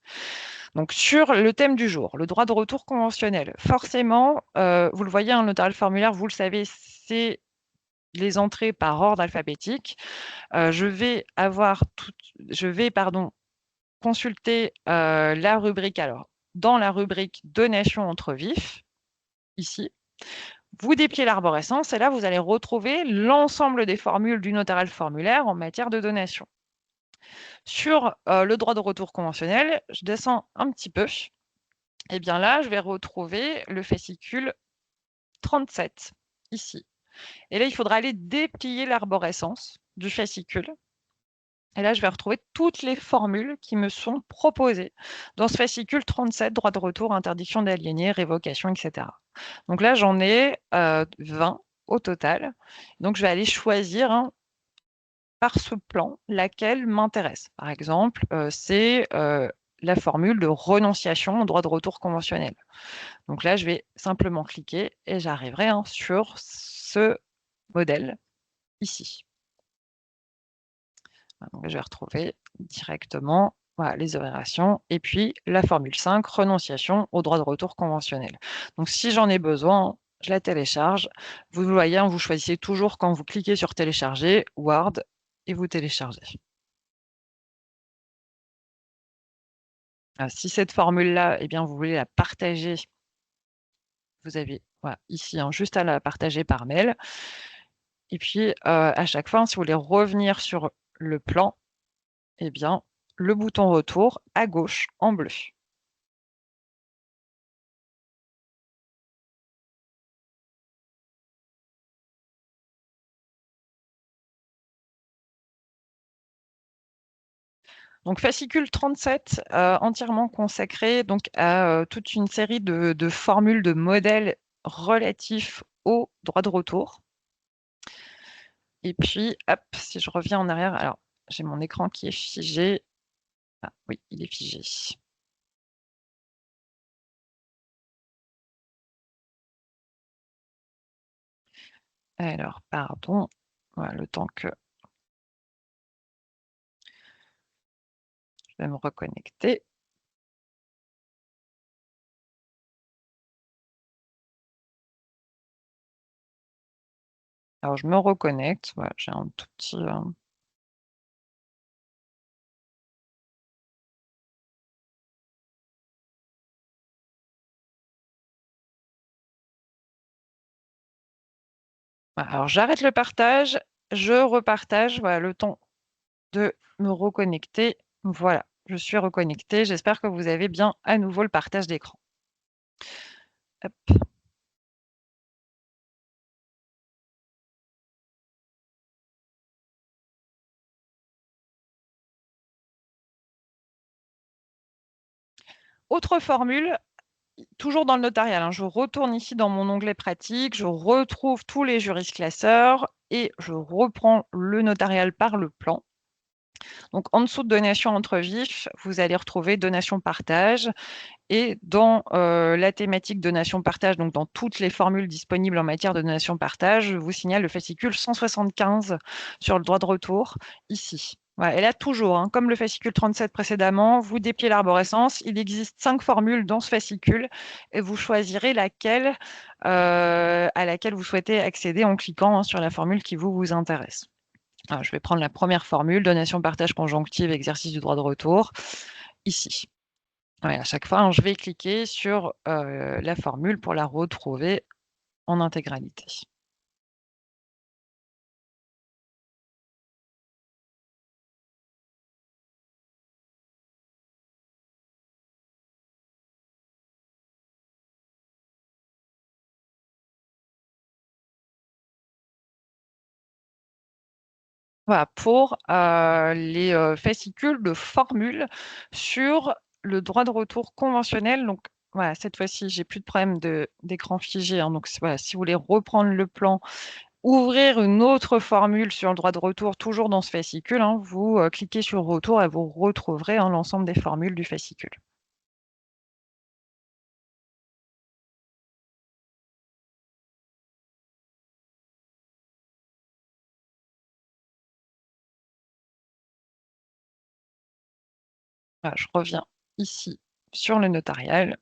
Donc sur le thème du jour, le droit de retour conventionnel, forcément, vous le voyez, un notarial formulaire, vous le savez, c'est les entrées par ordre alphabétique. Je vais consulter la rubrique. Alors, dans la rubrique donation entre vifs, ici, vous dépliez l'arborescence et là, vous allez retrouver l'ensemble des formules du notarial formulaire en matière de donation. Sur le droit de retour conventionnel, je descends un petit peu. Et bien là, je vais retrouver le fascicule 37, ici. Et là, il faudra aller déplier l'arborescence du fascicule. Et là, je vais retrouver toutes les formules qui me sont proposées dans ce fascicule 37, droit de retour, interdiction d'aliéner, révocation, etc. Donc là, j'en ai 20 au total. Donc, je vais aller choisir par ce plan laquelle m'intéresse. Par exemple, c'est la formule de renonciation au droit de retour conventionnel. Donc là, je vais simplement cliquer et j'arriverai sur ce modèle ici. Donc, je vais retrouver directement les opérations et puis la formule 5, renonciation au droit de retour conventionnel. Donc si j'en ai besoin, je la télécharge. Vous voyez, vous choisissez toujours quand vous cliquez sur télécharger, Word, et vous téléchargez. Si cette formule-là, eh bien, vous voulez la partager, vous avez ici juste à la partager par mail. Et puis, à chaque fois, si vous voulez revenir sur le plan, eh bien, le bouton retour à gauche en bleu. Donc fascicule 37, entièrement consacré donc à toute une série de formules, de modèles relatifs au droit de retour. Et puis, hop, si je reviens en arrière, alors j'ai mon écran qui est figé. Ah oui, il est figé. Alors, pardon, le temps que je vais me reconnecter. Alors, je me reconnecte. Voilà, j'ai un tout petit. Alors, j'arrête le partage, je repartage. Voilà, le temps de me reconnecter. Voilà, je suis reconnectée. J'espère que vous avez bien à nouveau le partage d'écran. Autre formule, toujours dans le notarial, je retourne ici dans mon onglet pratique, je retrouve tous les jurisclasseurs et je reprends le notarial par le plan. Donc en dessous de donation entre vifs, vous allez retrouver donation partage et dans la thématique donation partage, donc dans toutes les formules disponibles en matière de donation partage, je vous signale le fascicule 175 sur le droit de retour ici. Ouais, et là, toujours, hein, comme le fascicule 37 précédemment, vous dépliez l'arborescence. Il existe 5 formules dans ce fascicule et vous choisirez laquelle, à laquelle vous souhaitez accéder en cliquant, hein, sur la formule qui vous intéresse. Alors, je vais prendre la première formule, donation, partage, conjonctive, exercice du droit de retour, ici. Ouais, à chaque fois, hein, je vais cliquer sur la formule pour la retrouver en intégralité. Voilà, pour les fascicules de formules sur le droit de retour conventionnel. Donc voilà, cette fois-ci, j'ai plus de problème d'écran figé, hein, donc voilà, si vous voulez reprendre le plan, ouvrir une autre formule sur le droit de retour, toujours dans ce fascicule, hein, vous cliquez sur retour et vous retrouverez, hein, l'ensemble des formules du fascicule. Voilà, je reviens ici sur le notarial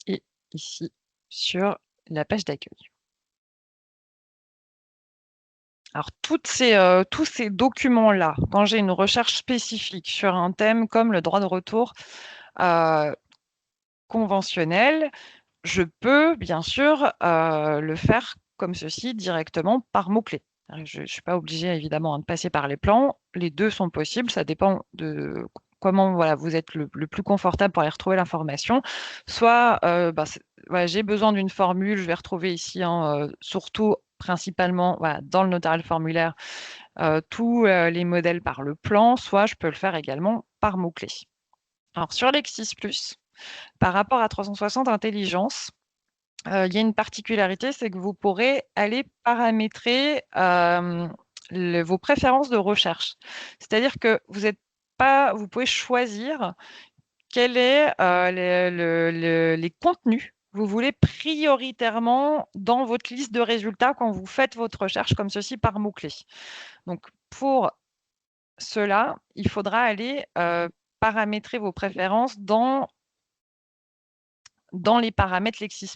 et ici sur la page d'accueil. Alors tous ces documents-là, quand j'ai une recherche spécifique sur un thème comme le droit de retour conventionnel, je peux bien sûr le faire comme ceci directement par mots-clés. Je ne suis pas obligée évidemment de passer par les plans. Les deux sont possibles, ça dépend de comment voilà, vous êtes le plus confortable pour aller retrouver l'information. Soit voilà, j'ai besoin d'une formule, je vais retrouver ici, hein, surtout principalement voilà, dans le notarial formulaire, tous les modèles par le plan, soit je peux le faire également par mots-clés. Alors sur Lexis+, par rapport à 360 Intelligence, il y a une particularité, c'est que vous pourrez aller paramétrer vos préférences de recherche. C'est-à-dire que vous pouvez choisir quels est les contenus que vous voulez prioritairement dans votre liste de résultats quand vous faites votre recherche comme ceci par mots-clés. Donc pour cela, il faudra aller paramétrer vos préférences dans les paramètres Lexis+.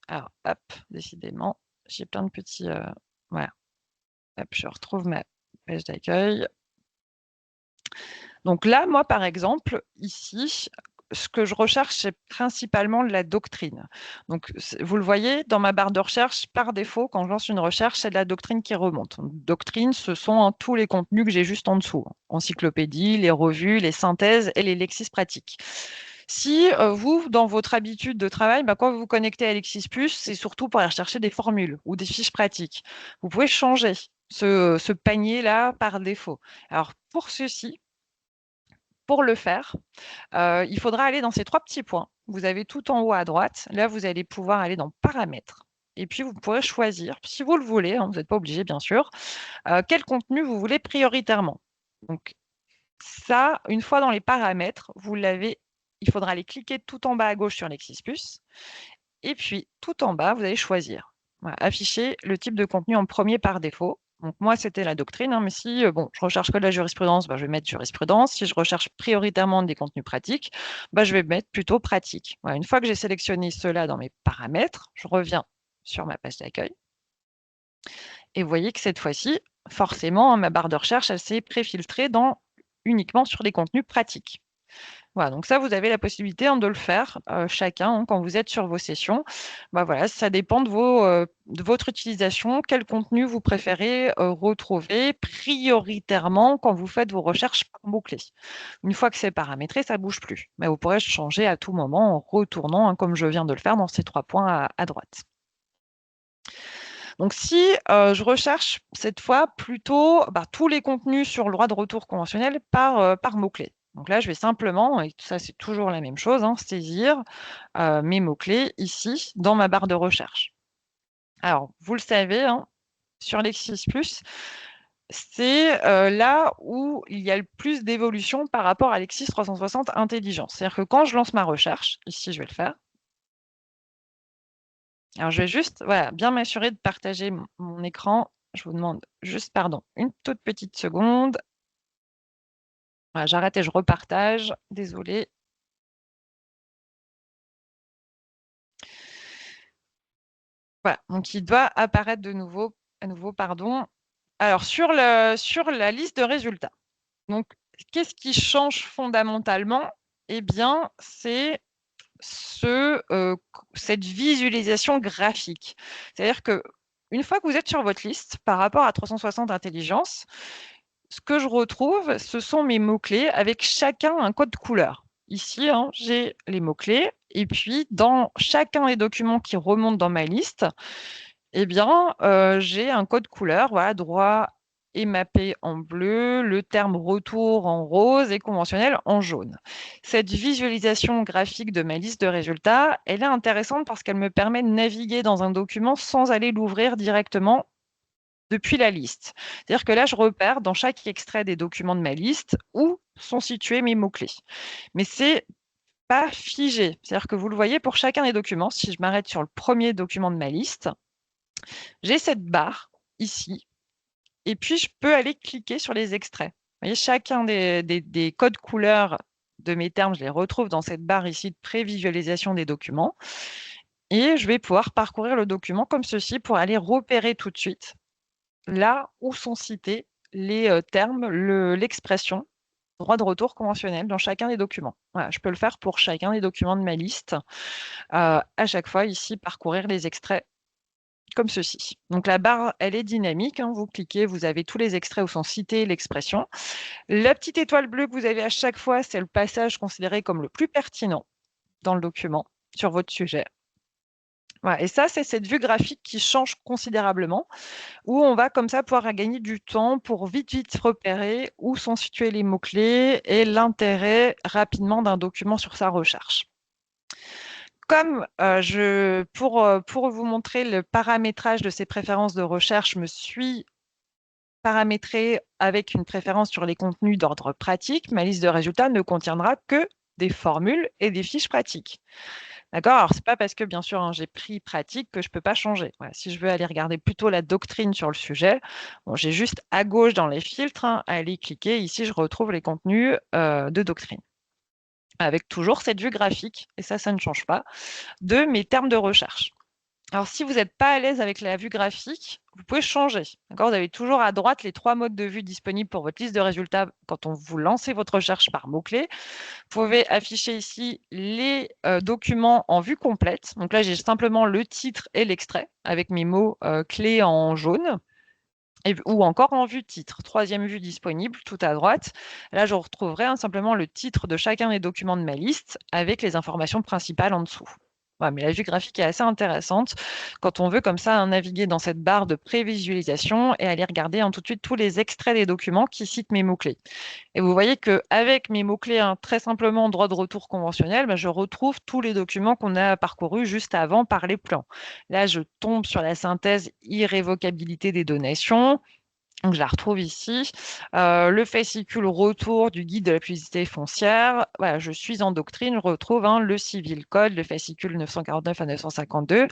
Alors, hop, décidément, j'ai plein de petits, voilà. Hop, je retrouve ma page d'accueil. Donc là, moi, par exemple, ici, ce que je recherche, c'est principalement de la doctrine. Donc vous le voyez, dans ma barre de recherche, par défaut, quand je lance une recherche, c'est de la doctrine qui remonte. Donc, doctrine, ce sont, hein, tous les contenus que j'ai juste en dessous. Encyclopédie, les revues, les synthèses et les lexis pratiques. Si vous, dans votre habitude de travail, quand vous vous connectez à Lexis+, c'est surtout pour aller chercher des formules ou des fiches pratiques. Vous pouvez changer ce panier-là par défaut. Alors pour ceci, pour le faire, il faudra aller dans ces 3 petits points. Vous avez tout en haut à droite. Là, vous allez pouvoir aller dans Paramètres et puis vous pourrez choisir, si vous le voulez, hein, vous n'êtes pas obligé bien sûr, quel contenu vous voulez prioritairement. Donc ça, une fois dans les paramètres, vous l'avez, il faudra aller cliquer tout en bas à gauche sur Lexis+, et puis tout en bas, vous allez choisir. Voilà, afficher le type de contenu en premier par défaut. Donc moi, c'était la doctrine, hein, mais si bon, je recherche que de la jurisprudence, je vais mettre jurisprudence. Si je recherche prioritairement des contenus pratiques, je vais mettre plutôt pratique. Voilà, une fois que j'ai sélectionné cela dans mes paramètres, je reviens sur ma page d'accueil. Et vous voyez que cette fois-ci, forcément, hein, ma barre de recherche, elle s'est préfiltrée uniquement sur les contenus pratiques. Voilà, donc ça, vous avez la possibilité, hein, de le faire chacun, hein, quand vous êtes sur vos sessions. Voilà, ça dépend de votre utilisation, quel contenu vous préférez retrouver prioritairement quand vous faites vos recherches par mots-clés. Une fois que c'est paramétré, ça ne bouge plus. Mais vous pourrez changer à tout moment en retournant, hein, comme je viens de le faire dans ces 3 points à droite. Donc si je recherche cette fois plutôt tous les contenus sur le droit de retour conventionnel par mots-clés. Donc là, je vais simplement, et ça c'est toujours la même chose, hein, saisir mes mots-clés ici dans ma barre de recherche. Alors, vous le savez, hein, sur Lexis+, c'est là où il y a le plus d'évolution par rapport à Lexis 360 Intelligence. C'est-à-dire que quand je lance ma recherche, ici je vais le faire, alors je vais juste bien m'assurer de partager mon écran. Je vous demande juste, pardon, une toute petite seconde. Voilà, j'arrête et je repartage. Désolée. Voilà, donc il doit apparaître à nouveau, pardon. Alors, sur la liste de résultats. Donc, qu'est-ce qui change fondamentalement? Eh bien, c'est cette visualisation graphique. C'est-à-dire que une fois que vous êtes sur votre liste, par rapport à 360 Intelligence, ce que je retrouve, ce sont mes mots-clés avec chacun un code couleur. Ici, hein, j'ai les mots-clés et puis dans chacun des documents qui remontent dans ma liste, eh bien, j'ai un code couleur, voilà, droit est mappé en bleu, le terme retour en rose et conventionnel en jaune. Cette visualisation graphique de ma liste de résultats, elle est intéressante parce qu'elle me permet de naviguer dans un document sans aller l'ouvrir directement depuis la liste. C'est-à-dire que là, je repère dans chaque extrait des documents de ma liste où sont situés mes mots-clés. Mais c'est pas figé. C'est-à-dire que vous le voyez pour chacun des documents. Si je m'arrête sur le premier document de ma liste, j'ai cette barre ici, et puis je peux aller cliquer sur les extraits. Vous voyez, chacun des codes couleurs de mes termes, je les retrouve dans cette barre ici de prévisualisation des documents. Et je vais pouvoir parcourir le document comme ceci pour aller repérer tout de suite là où sont cités les termes, l'expression droit de retour conventionnel dans chacun des documents. Voilà, je peux le faire pour chacun des documents de ma liste. À chaque fois, ici, parcourir les extraits comme ceci. Donc la barre, elle est dynamique, hein, vous cliquez, vous avez tous les extraits où sont cités l'expression. La petite étoile bleue que vous avez à chaque fois, c'est le passage considéré comme le plus pertinent dans le document sur votre sujet. Voilà, et ça, c'est cette vue graphique qui change considérablement, où on va comme ça pouvoir gagner du temps pour vite repérer où sont situés les mots-clés et l'intérêt rapidement d'un document sur sa recherche. Comme pour vous montrer le paramétrage de ces préférences de recherche, je me suis paramétrée avec une préférence sur les contenus d'ordre pratique. Ma liste de résultats ne contiendra que des formules et des fiches pratiques. D'accord? Alors, c'est pas parce que, bien sûr, hein, j'ai pris pratique que je peux pas changer. Voilà, si je veux aller regarder plutôt la doctrine sur le sujet, bon, j'ai juste à gauche dans les filtres, hein, à aller cliquer. Ici, je retrouve les contenus de doctrine, avec toujours cette vue graphique, et ça ne change pas, de mes termes de recherche. Alors, si vous n'êtes pas à l'aise avec la vue graphique, vous pouvez changer. Vous avez toujours à droite les 3 modes de vue disponibles pour votre liste de résultats quand vous lancez votre recherche par mots-clés. Vous pouvez afficher ici les documents en vue complète. Donc là, j'ai simplement le titre et l'extrait avec mes mots clés en jaune. Ou encore en vue titre. 3e vue disponible, tout à droite. Là, je retrouverai simplement le titre de chacun des documents de ma liste avec les informations principales en dessous. Voilà, mais la vue graphique est assez intéressante quand on veut comme ça naviguer dans cette barre de prévisualisation et aller regarder tout de suite tous les extraits des documents qui citent mes mots-clés. Et vous voyez qu'avec mes mots-clés, très simplement droit de retour conventionnel, je retrouve tous les documents qu'on a parcourus juste avant par les plans. Là, je tombe sur la synthèse irrévocabilité des donations. Donc, je la retrouve ici. Le fascicule retour du guide de la publicité foncière. Voilà, je suis en doctrine, je retrouve le civil code, le fascicule 949 à 952.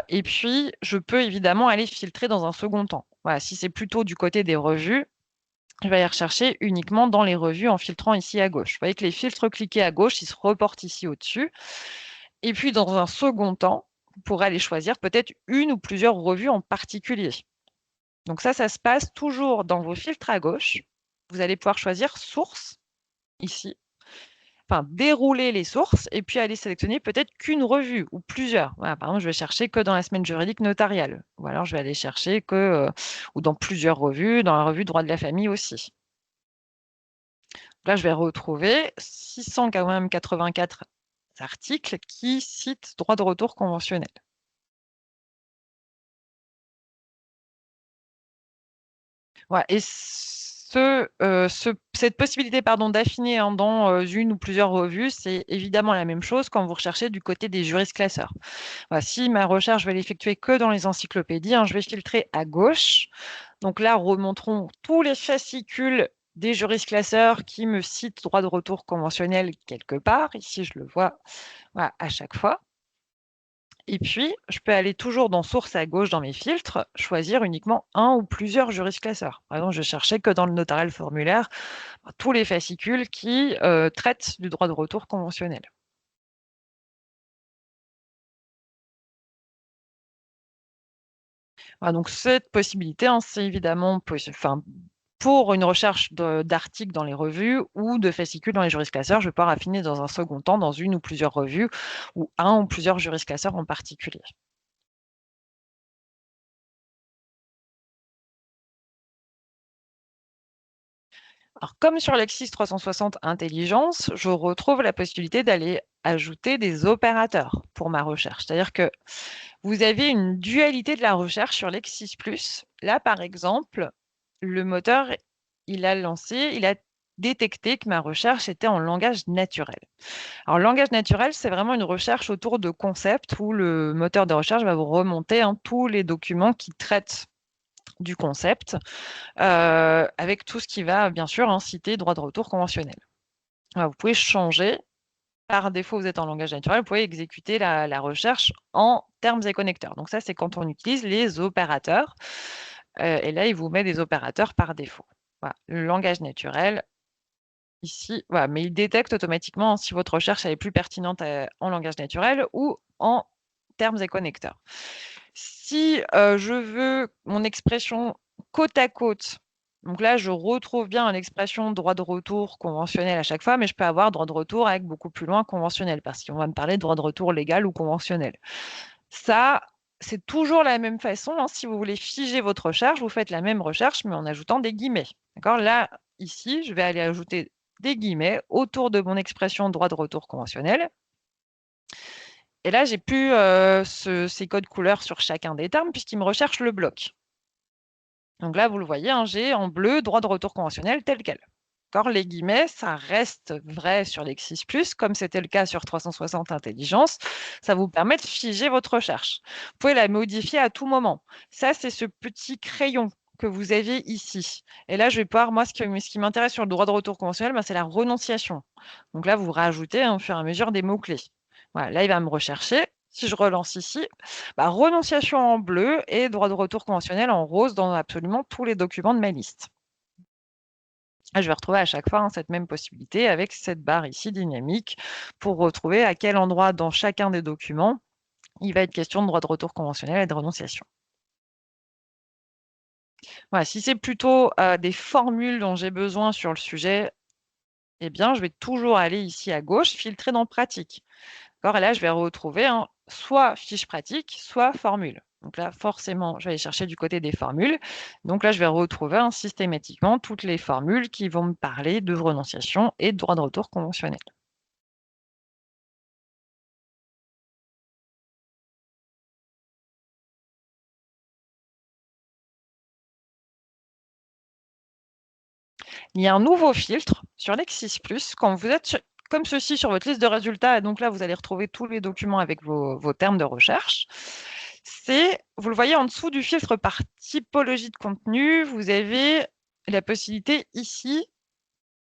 Et puis, je peux évidemment aller filtrer dans un second temps. Voilà, si c'est plutôt du côté des revues, je vais aller rechercher uniquement dans les revues en filtrant ici à gauche. Vous voyez que les filtres cliqués à gauche, ils se reportent ici au-dessus. Et puis, dans un second temps, vous pourrez aller choisir peut-être une ou plusieurs revues en particulier. Donc ça se passe toujours dans vos filtres à gauche. Vous allez pouvoir choisir source, ici. Enfin, dérouler les sources et puis aller sélectionner peut-être qu'une revue ou plusieurs. Voilà, par exemple, je vais chercher que dans la semaine juridique notariale. Ou alors, je vais aller chercher que ou dans plusieurs revues, dans la revue droit de la famille aussi. Là, je vais retrouver 684 articles qui citent droit de retour conventionnel. Voilà, et cette possibilité d'affiner dans une ou plusieurs revues, c'est évidemment la même chose quand vous recherchez du côté des juristes classeurs. Voilà, si ma recherche, je vais l'effectuer que dans les encyclopédies, je vais filtrer à gauche. Donc là, remonteront tous les fascicules des juristes classeurs qui me citent droit de retour conventionnel quelque part. Ici, je le vois, voilà, à chaque fois. Et puis, je peux aller toujours dans source à gauche dans mes filtres, choisir uniquement un ou plusieurs jurisclasseurs. Par exemple, je cherchais que dans le notarial formulaire tous les fascicules qui traitent du droit de retour conventionnel. Voilà, donc cette possibilité, hein, c'est évidemment pour une recherche d'articles dans les revues ou de fascicules dans les jurisclasseurs, je vais pouvoir affiner dans un second temps dans une ou plusieurs revues ou un ou plusieurs jurisclasseurs en particulier. Alors, comme sur Lexis 360 Intelligence, je retrouve la possibilité d'aller ajouter des opérateurs pour ma recherche. C'est-à-dire que vous avez une dualité de la recherche sur Lexis+. Là, par exemple, le moteur, il a détecté que ma recherche était en langage naturel. Alors, le langage naturel, c'est vraiment une recherche autour de concepts où le moteur de recherche va vous remonter, hein, tous les documents qui traitent du concept, avec tout ce qui va, bien sûr, hein, citer droit de retour conventionnel. Voilà, vous pouvez changer. Par défaut, vous êtes en langage naturel, vous pouvez exécuter la recherche en termes et connecteurs. Donc ça, c'est quand on utilise les opérateurs. Et là, il vous met des opérateurs par défaut. Voilà, le langage naturel, ici, voilà, mais il détecte automatiquement si votre recherche elle est plus pertinente en langage naturel ou en termes et connecteurs. Si je veux mon expression côte à côte, donc là, je retrouve bien l'expression droit de retour conventionnel à chaque fois, mais je peux avoir droit de retour avec beaucoup plus loin conventionnel, parce qu'on va me parler de droit de retour légal ou conventionnel. Ça, c'est toujours la même façon, hein. Si vous voulez figer votre recherche, vous faites la même recherche, mais en ajoutant des guillemets. D'accord? Là, ici, je vais aller ajouter des guillemets autour de mon expression droit de retour conventionnel. Et là, j'ai plus ces codes couleurs sur chacun des termes puisqu'il me recherche le bloc. Donc là, vous le voyez, hein, j'ai en bleu droit de retour conventionnel tel quel. Les guillemets, ça reste vrai sur Lexis+, comme c'était le cas sur 360 Intelligence. Ça vous permet de figer votre recherche. Vous pouvez la modifier à tout moment. Ça, c'est ce petit crayon que vous avez ici. Et là, je vais pouvoir, moi, ce qui m'intéresse sur le droit de retour conventionnel, c'est la renonciation. Donc là, vous rajoutez, hein, au fur et à mesure des mots-clés. Voilà, là, il va me rechercher. Si je relance ici, renonciation en bleu et droit de retour conventionnel en rose dans absolument tous les documents de ma liste. Je vais retrouver à chaque fois, hein, cette même possibilité avec cette barre ici dynamique pour retrouver à quel endroit dans chacun des documents il va être question de droit de retour conventionnel et de renonciation. Voilà, si c'est plutôt des formules dont j'ai besoin sur le sujet, eh bien, je vais toujours aller ici à gauche, filtrer dans pratique. Et là, je vais retrouver, hein, soit fiche pratique, soit formule. Donc là, forcément, je vais aller chercher du côté des formules. Donc là, je vais retrouver, hein, systématiquement toutes les formules qui vont me parler de renonciation et de droit de retour conventionnel. Il y a un nouveau filtre sur Lexis+, quand vous êtes comme ceci sur votre liste de résultats, et donc là, vous allez retrouver tous les documents avec vos termes de recherche. Vous le voyez en dessous du filtre par typologie de contenu, vous avez la possibilité ici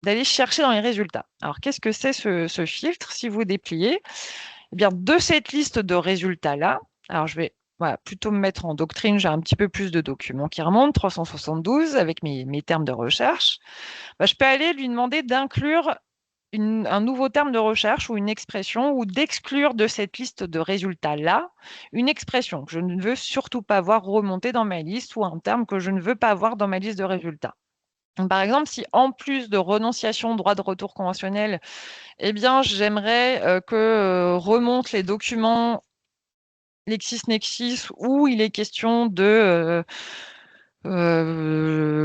d'aller chercher dans les résultats. Alors, qu'est-ce que c'est ce filtre? Si vous dépliez, eh bien, de cette liste de résultats-là, alors je vais plutôt me mettre en doctrine, j'ai un petit peu plus de documents qui remontent, 372 avec mes termes de recherche. Je peux aller lui demander d'inclure un nouveau terme de recherche ou une expression ou d'exclure de cette liste de résultats-là une expression que je ne veux surtout pas voir remonter dans ma liste ou un terme que je ne veux pas avoir dans ma liste de résultats. Donc, par exemple, si en plus de renonciation, droit de retour conventionnel, eh bien, j'aimerais que remontent les documents LexisNexis où il est question de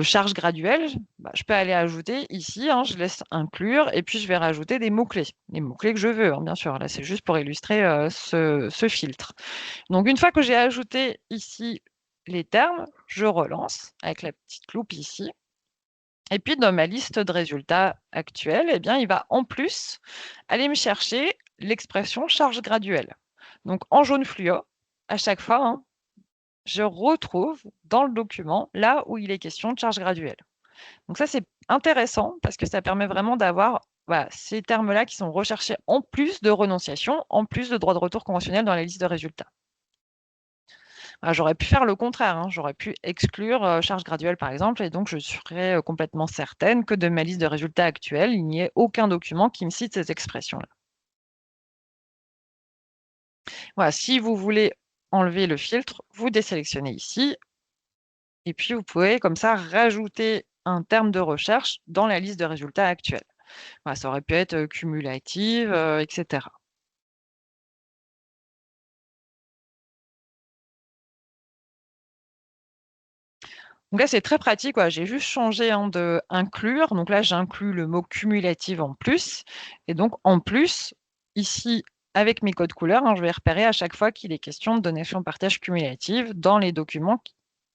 charge graduelle, je peux aller ajouter ici, hein, je laisse inclure et puis je vais rajouter des mots-clés. Les mots-clés que je veux, hein, bien sûr. Là, c'est juste pour illustrer ce filtre. Donc, une fois que j'ai ajouté ici les termes, je relance avec la petite loupe ici. Et puis, dans ma liste de résultats actuels, eh bien, il va en plus aller me chercher l'expression charge graduelle. Donc, en jaune fluo, à chaque fois, hein, je retrouve dans le document là où il est question de charge graduelle. Donc ça, c'est intéressant parce que ça permet vraiment d'avoir ces termes-là qui sont recherchés en plus de renonciation, en plus de droit de retour conventionnel dans la liste de résultats. J'aurais pu faire le contraire, hein. J'aurais pu exclure, charge graduelle par exemple et donc je serais, complètement certaine que de ma liste de résultats actuelle, il n'y ait aucun document qui me cite ces expressions-là. Voilà, si vous voulez enlever le filtre, vous désélectionnez ici et puis vous pouvez comme ça rajouter un terme de recherche dans la liste de résultats actuelle. Voilà, ça aurait pu être, cumulative, et cetera. Donc là, c'est très pratique, ouais, j'ai juste changé, hein, de inclure, donc là, j'inclus le mot cumulative en plus et donc en plus, ici, avec mes codes couleurs, hein, je vais repérer à chaque fois qu'il est question de donation-partage cumulative dans les documents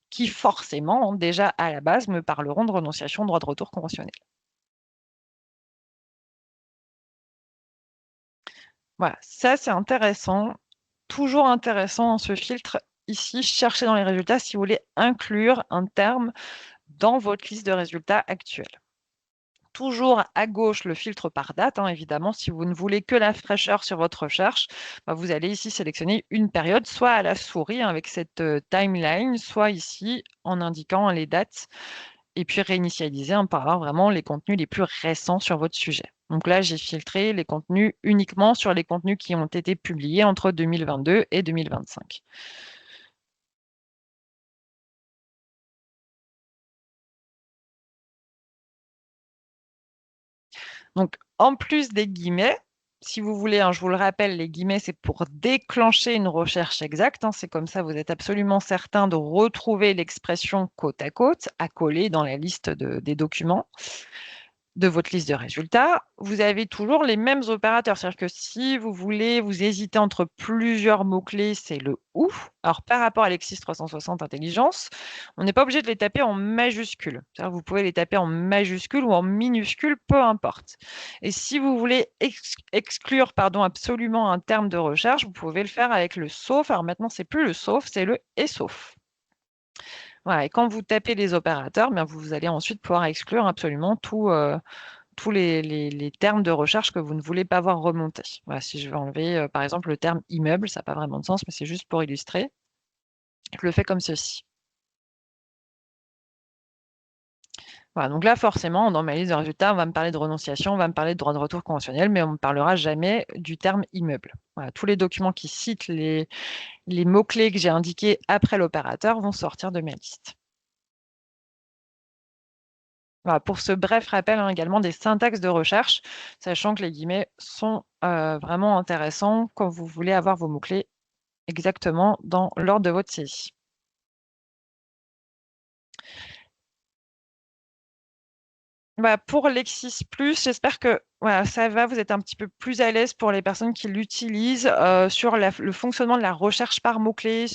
qui forcément, hein, déjà à la base, me parleront de renonciation, droit de retour conventionnel. Voilà, ça c'est intéressant, toujours intéressant, hein, ce filtre ici, chercher dans les résultats si vous voulez inclure un terme dans votre liste de résultats actuelle. Toujours à gauche le filtre par date, hein, évidemment, si vous ne voulez que la fraîcheur sur votre recherche, bah, vous allez ici sélectionner une période, soit à la souris, hein, avec cette, timeline, soit ici en indiquant les dates et puis réinitialiser, hein, pour avoir vraiment les contenus les plus récents sur votre sujet. Donc là, j'ai filtré les contenus uniquement sur les contenus qui ont été publiés entre 2022 et 2025. Donc, en plus des guillemets, si vous voulez, hein, je vous le rappelle, les guillemets, c'est pour déclencher une recherche exacte, hein. C'est comme ça, vous êtes absolument certain de retrouver l'expression côte à côte, accolée dans la liste des documents de votre liste de résultats. Vous avez toujours les mêmes opérateurs. C'est-à-dire que si vous voulez, vous hésitez entre plusieurs mots-clés, c'est le «ou». Alors, par rapport à Lexis 360 Intelligence, on n'est pas obligé de les taper en majuscules. C'est-à-dire que vous pouvez les taper en majuscules ou en minuscules, peu importe. Et si vous voulez exclure pardon, absolument un terme de recherche, vous pouvez le faire avec le sauf. Alors maintenant, c'est plus le sauf, c'est le et sauf. Voilà, et quand vous tapez les opérateurs, bien vous allez ensuite pouvoir exclure absolument tous les termes de recherche que vous ne voulez pas voir remonter. Voilà, si je veux enlever, par exemple, le terme immeuble, ça n'a pas vraiment de sens, mais c'est juste pour illustrer. Je le fais comme ceci. Voilà, donc là, forcément, dans ma liste de résultats, on va me parler de renonciation, on va me parler de droit de retour conventionnel, mais on ne me parlera jamais du terme immeuble. Voilà, tous les documents qui citent les mots-clés que j'ai indiqués après l'opérateur vont sortir de ma liste. Voilà, pour ce bref rappel, hein, également des syntaxes de recherche, sachant que les guillemets sont vraiment intéressants quand vous voulez avoir vos mots-clés exactement dans l'ordre de votre saisie. Bah, pour Lexis+, j'espère que voilà, ça va, vous êtes un petit peu plus à l'aise pour les personnes qui l'utilisent, sur le fonctionnement de la recherche par mots-clés.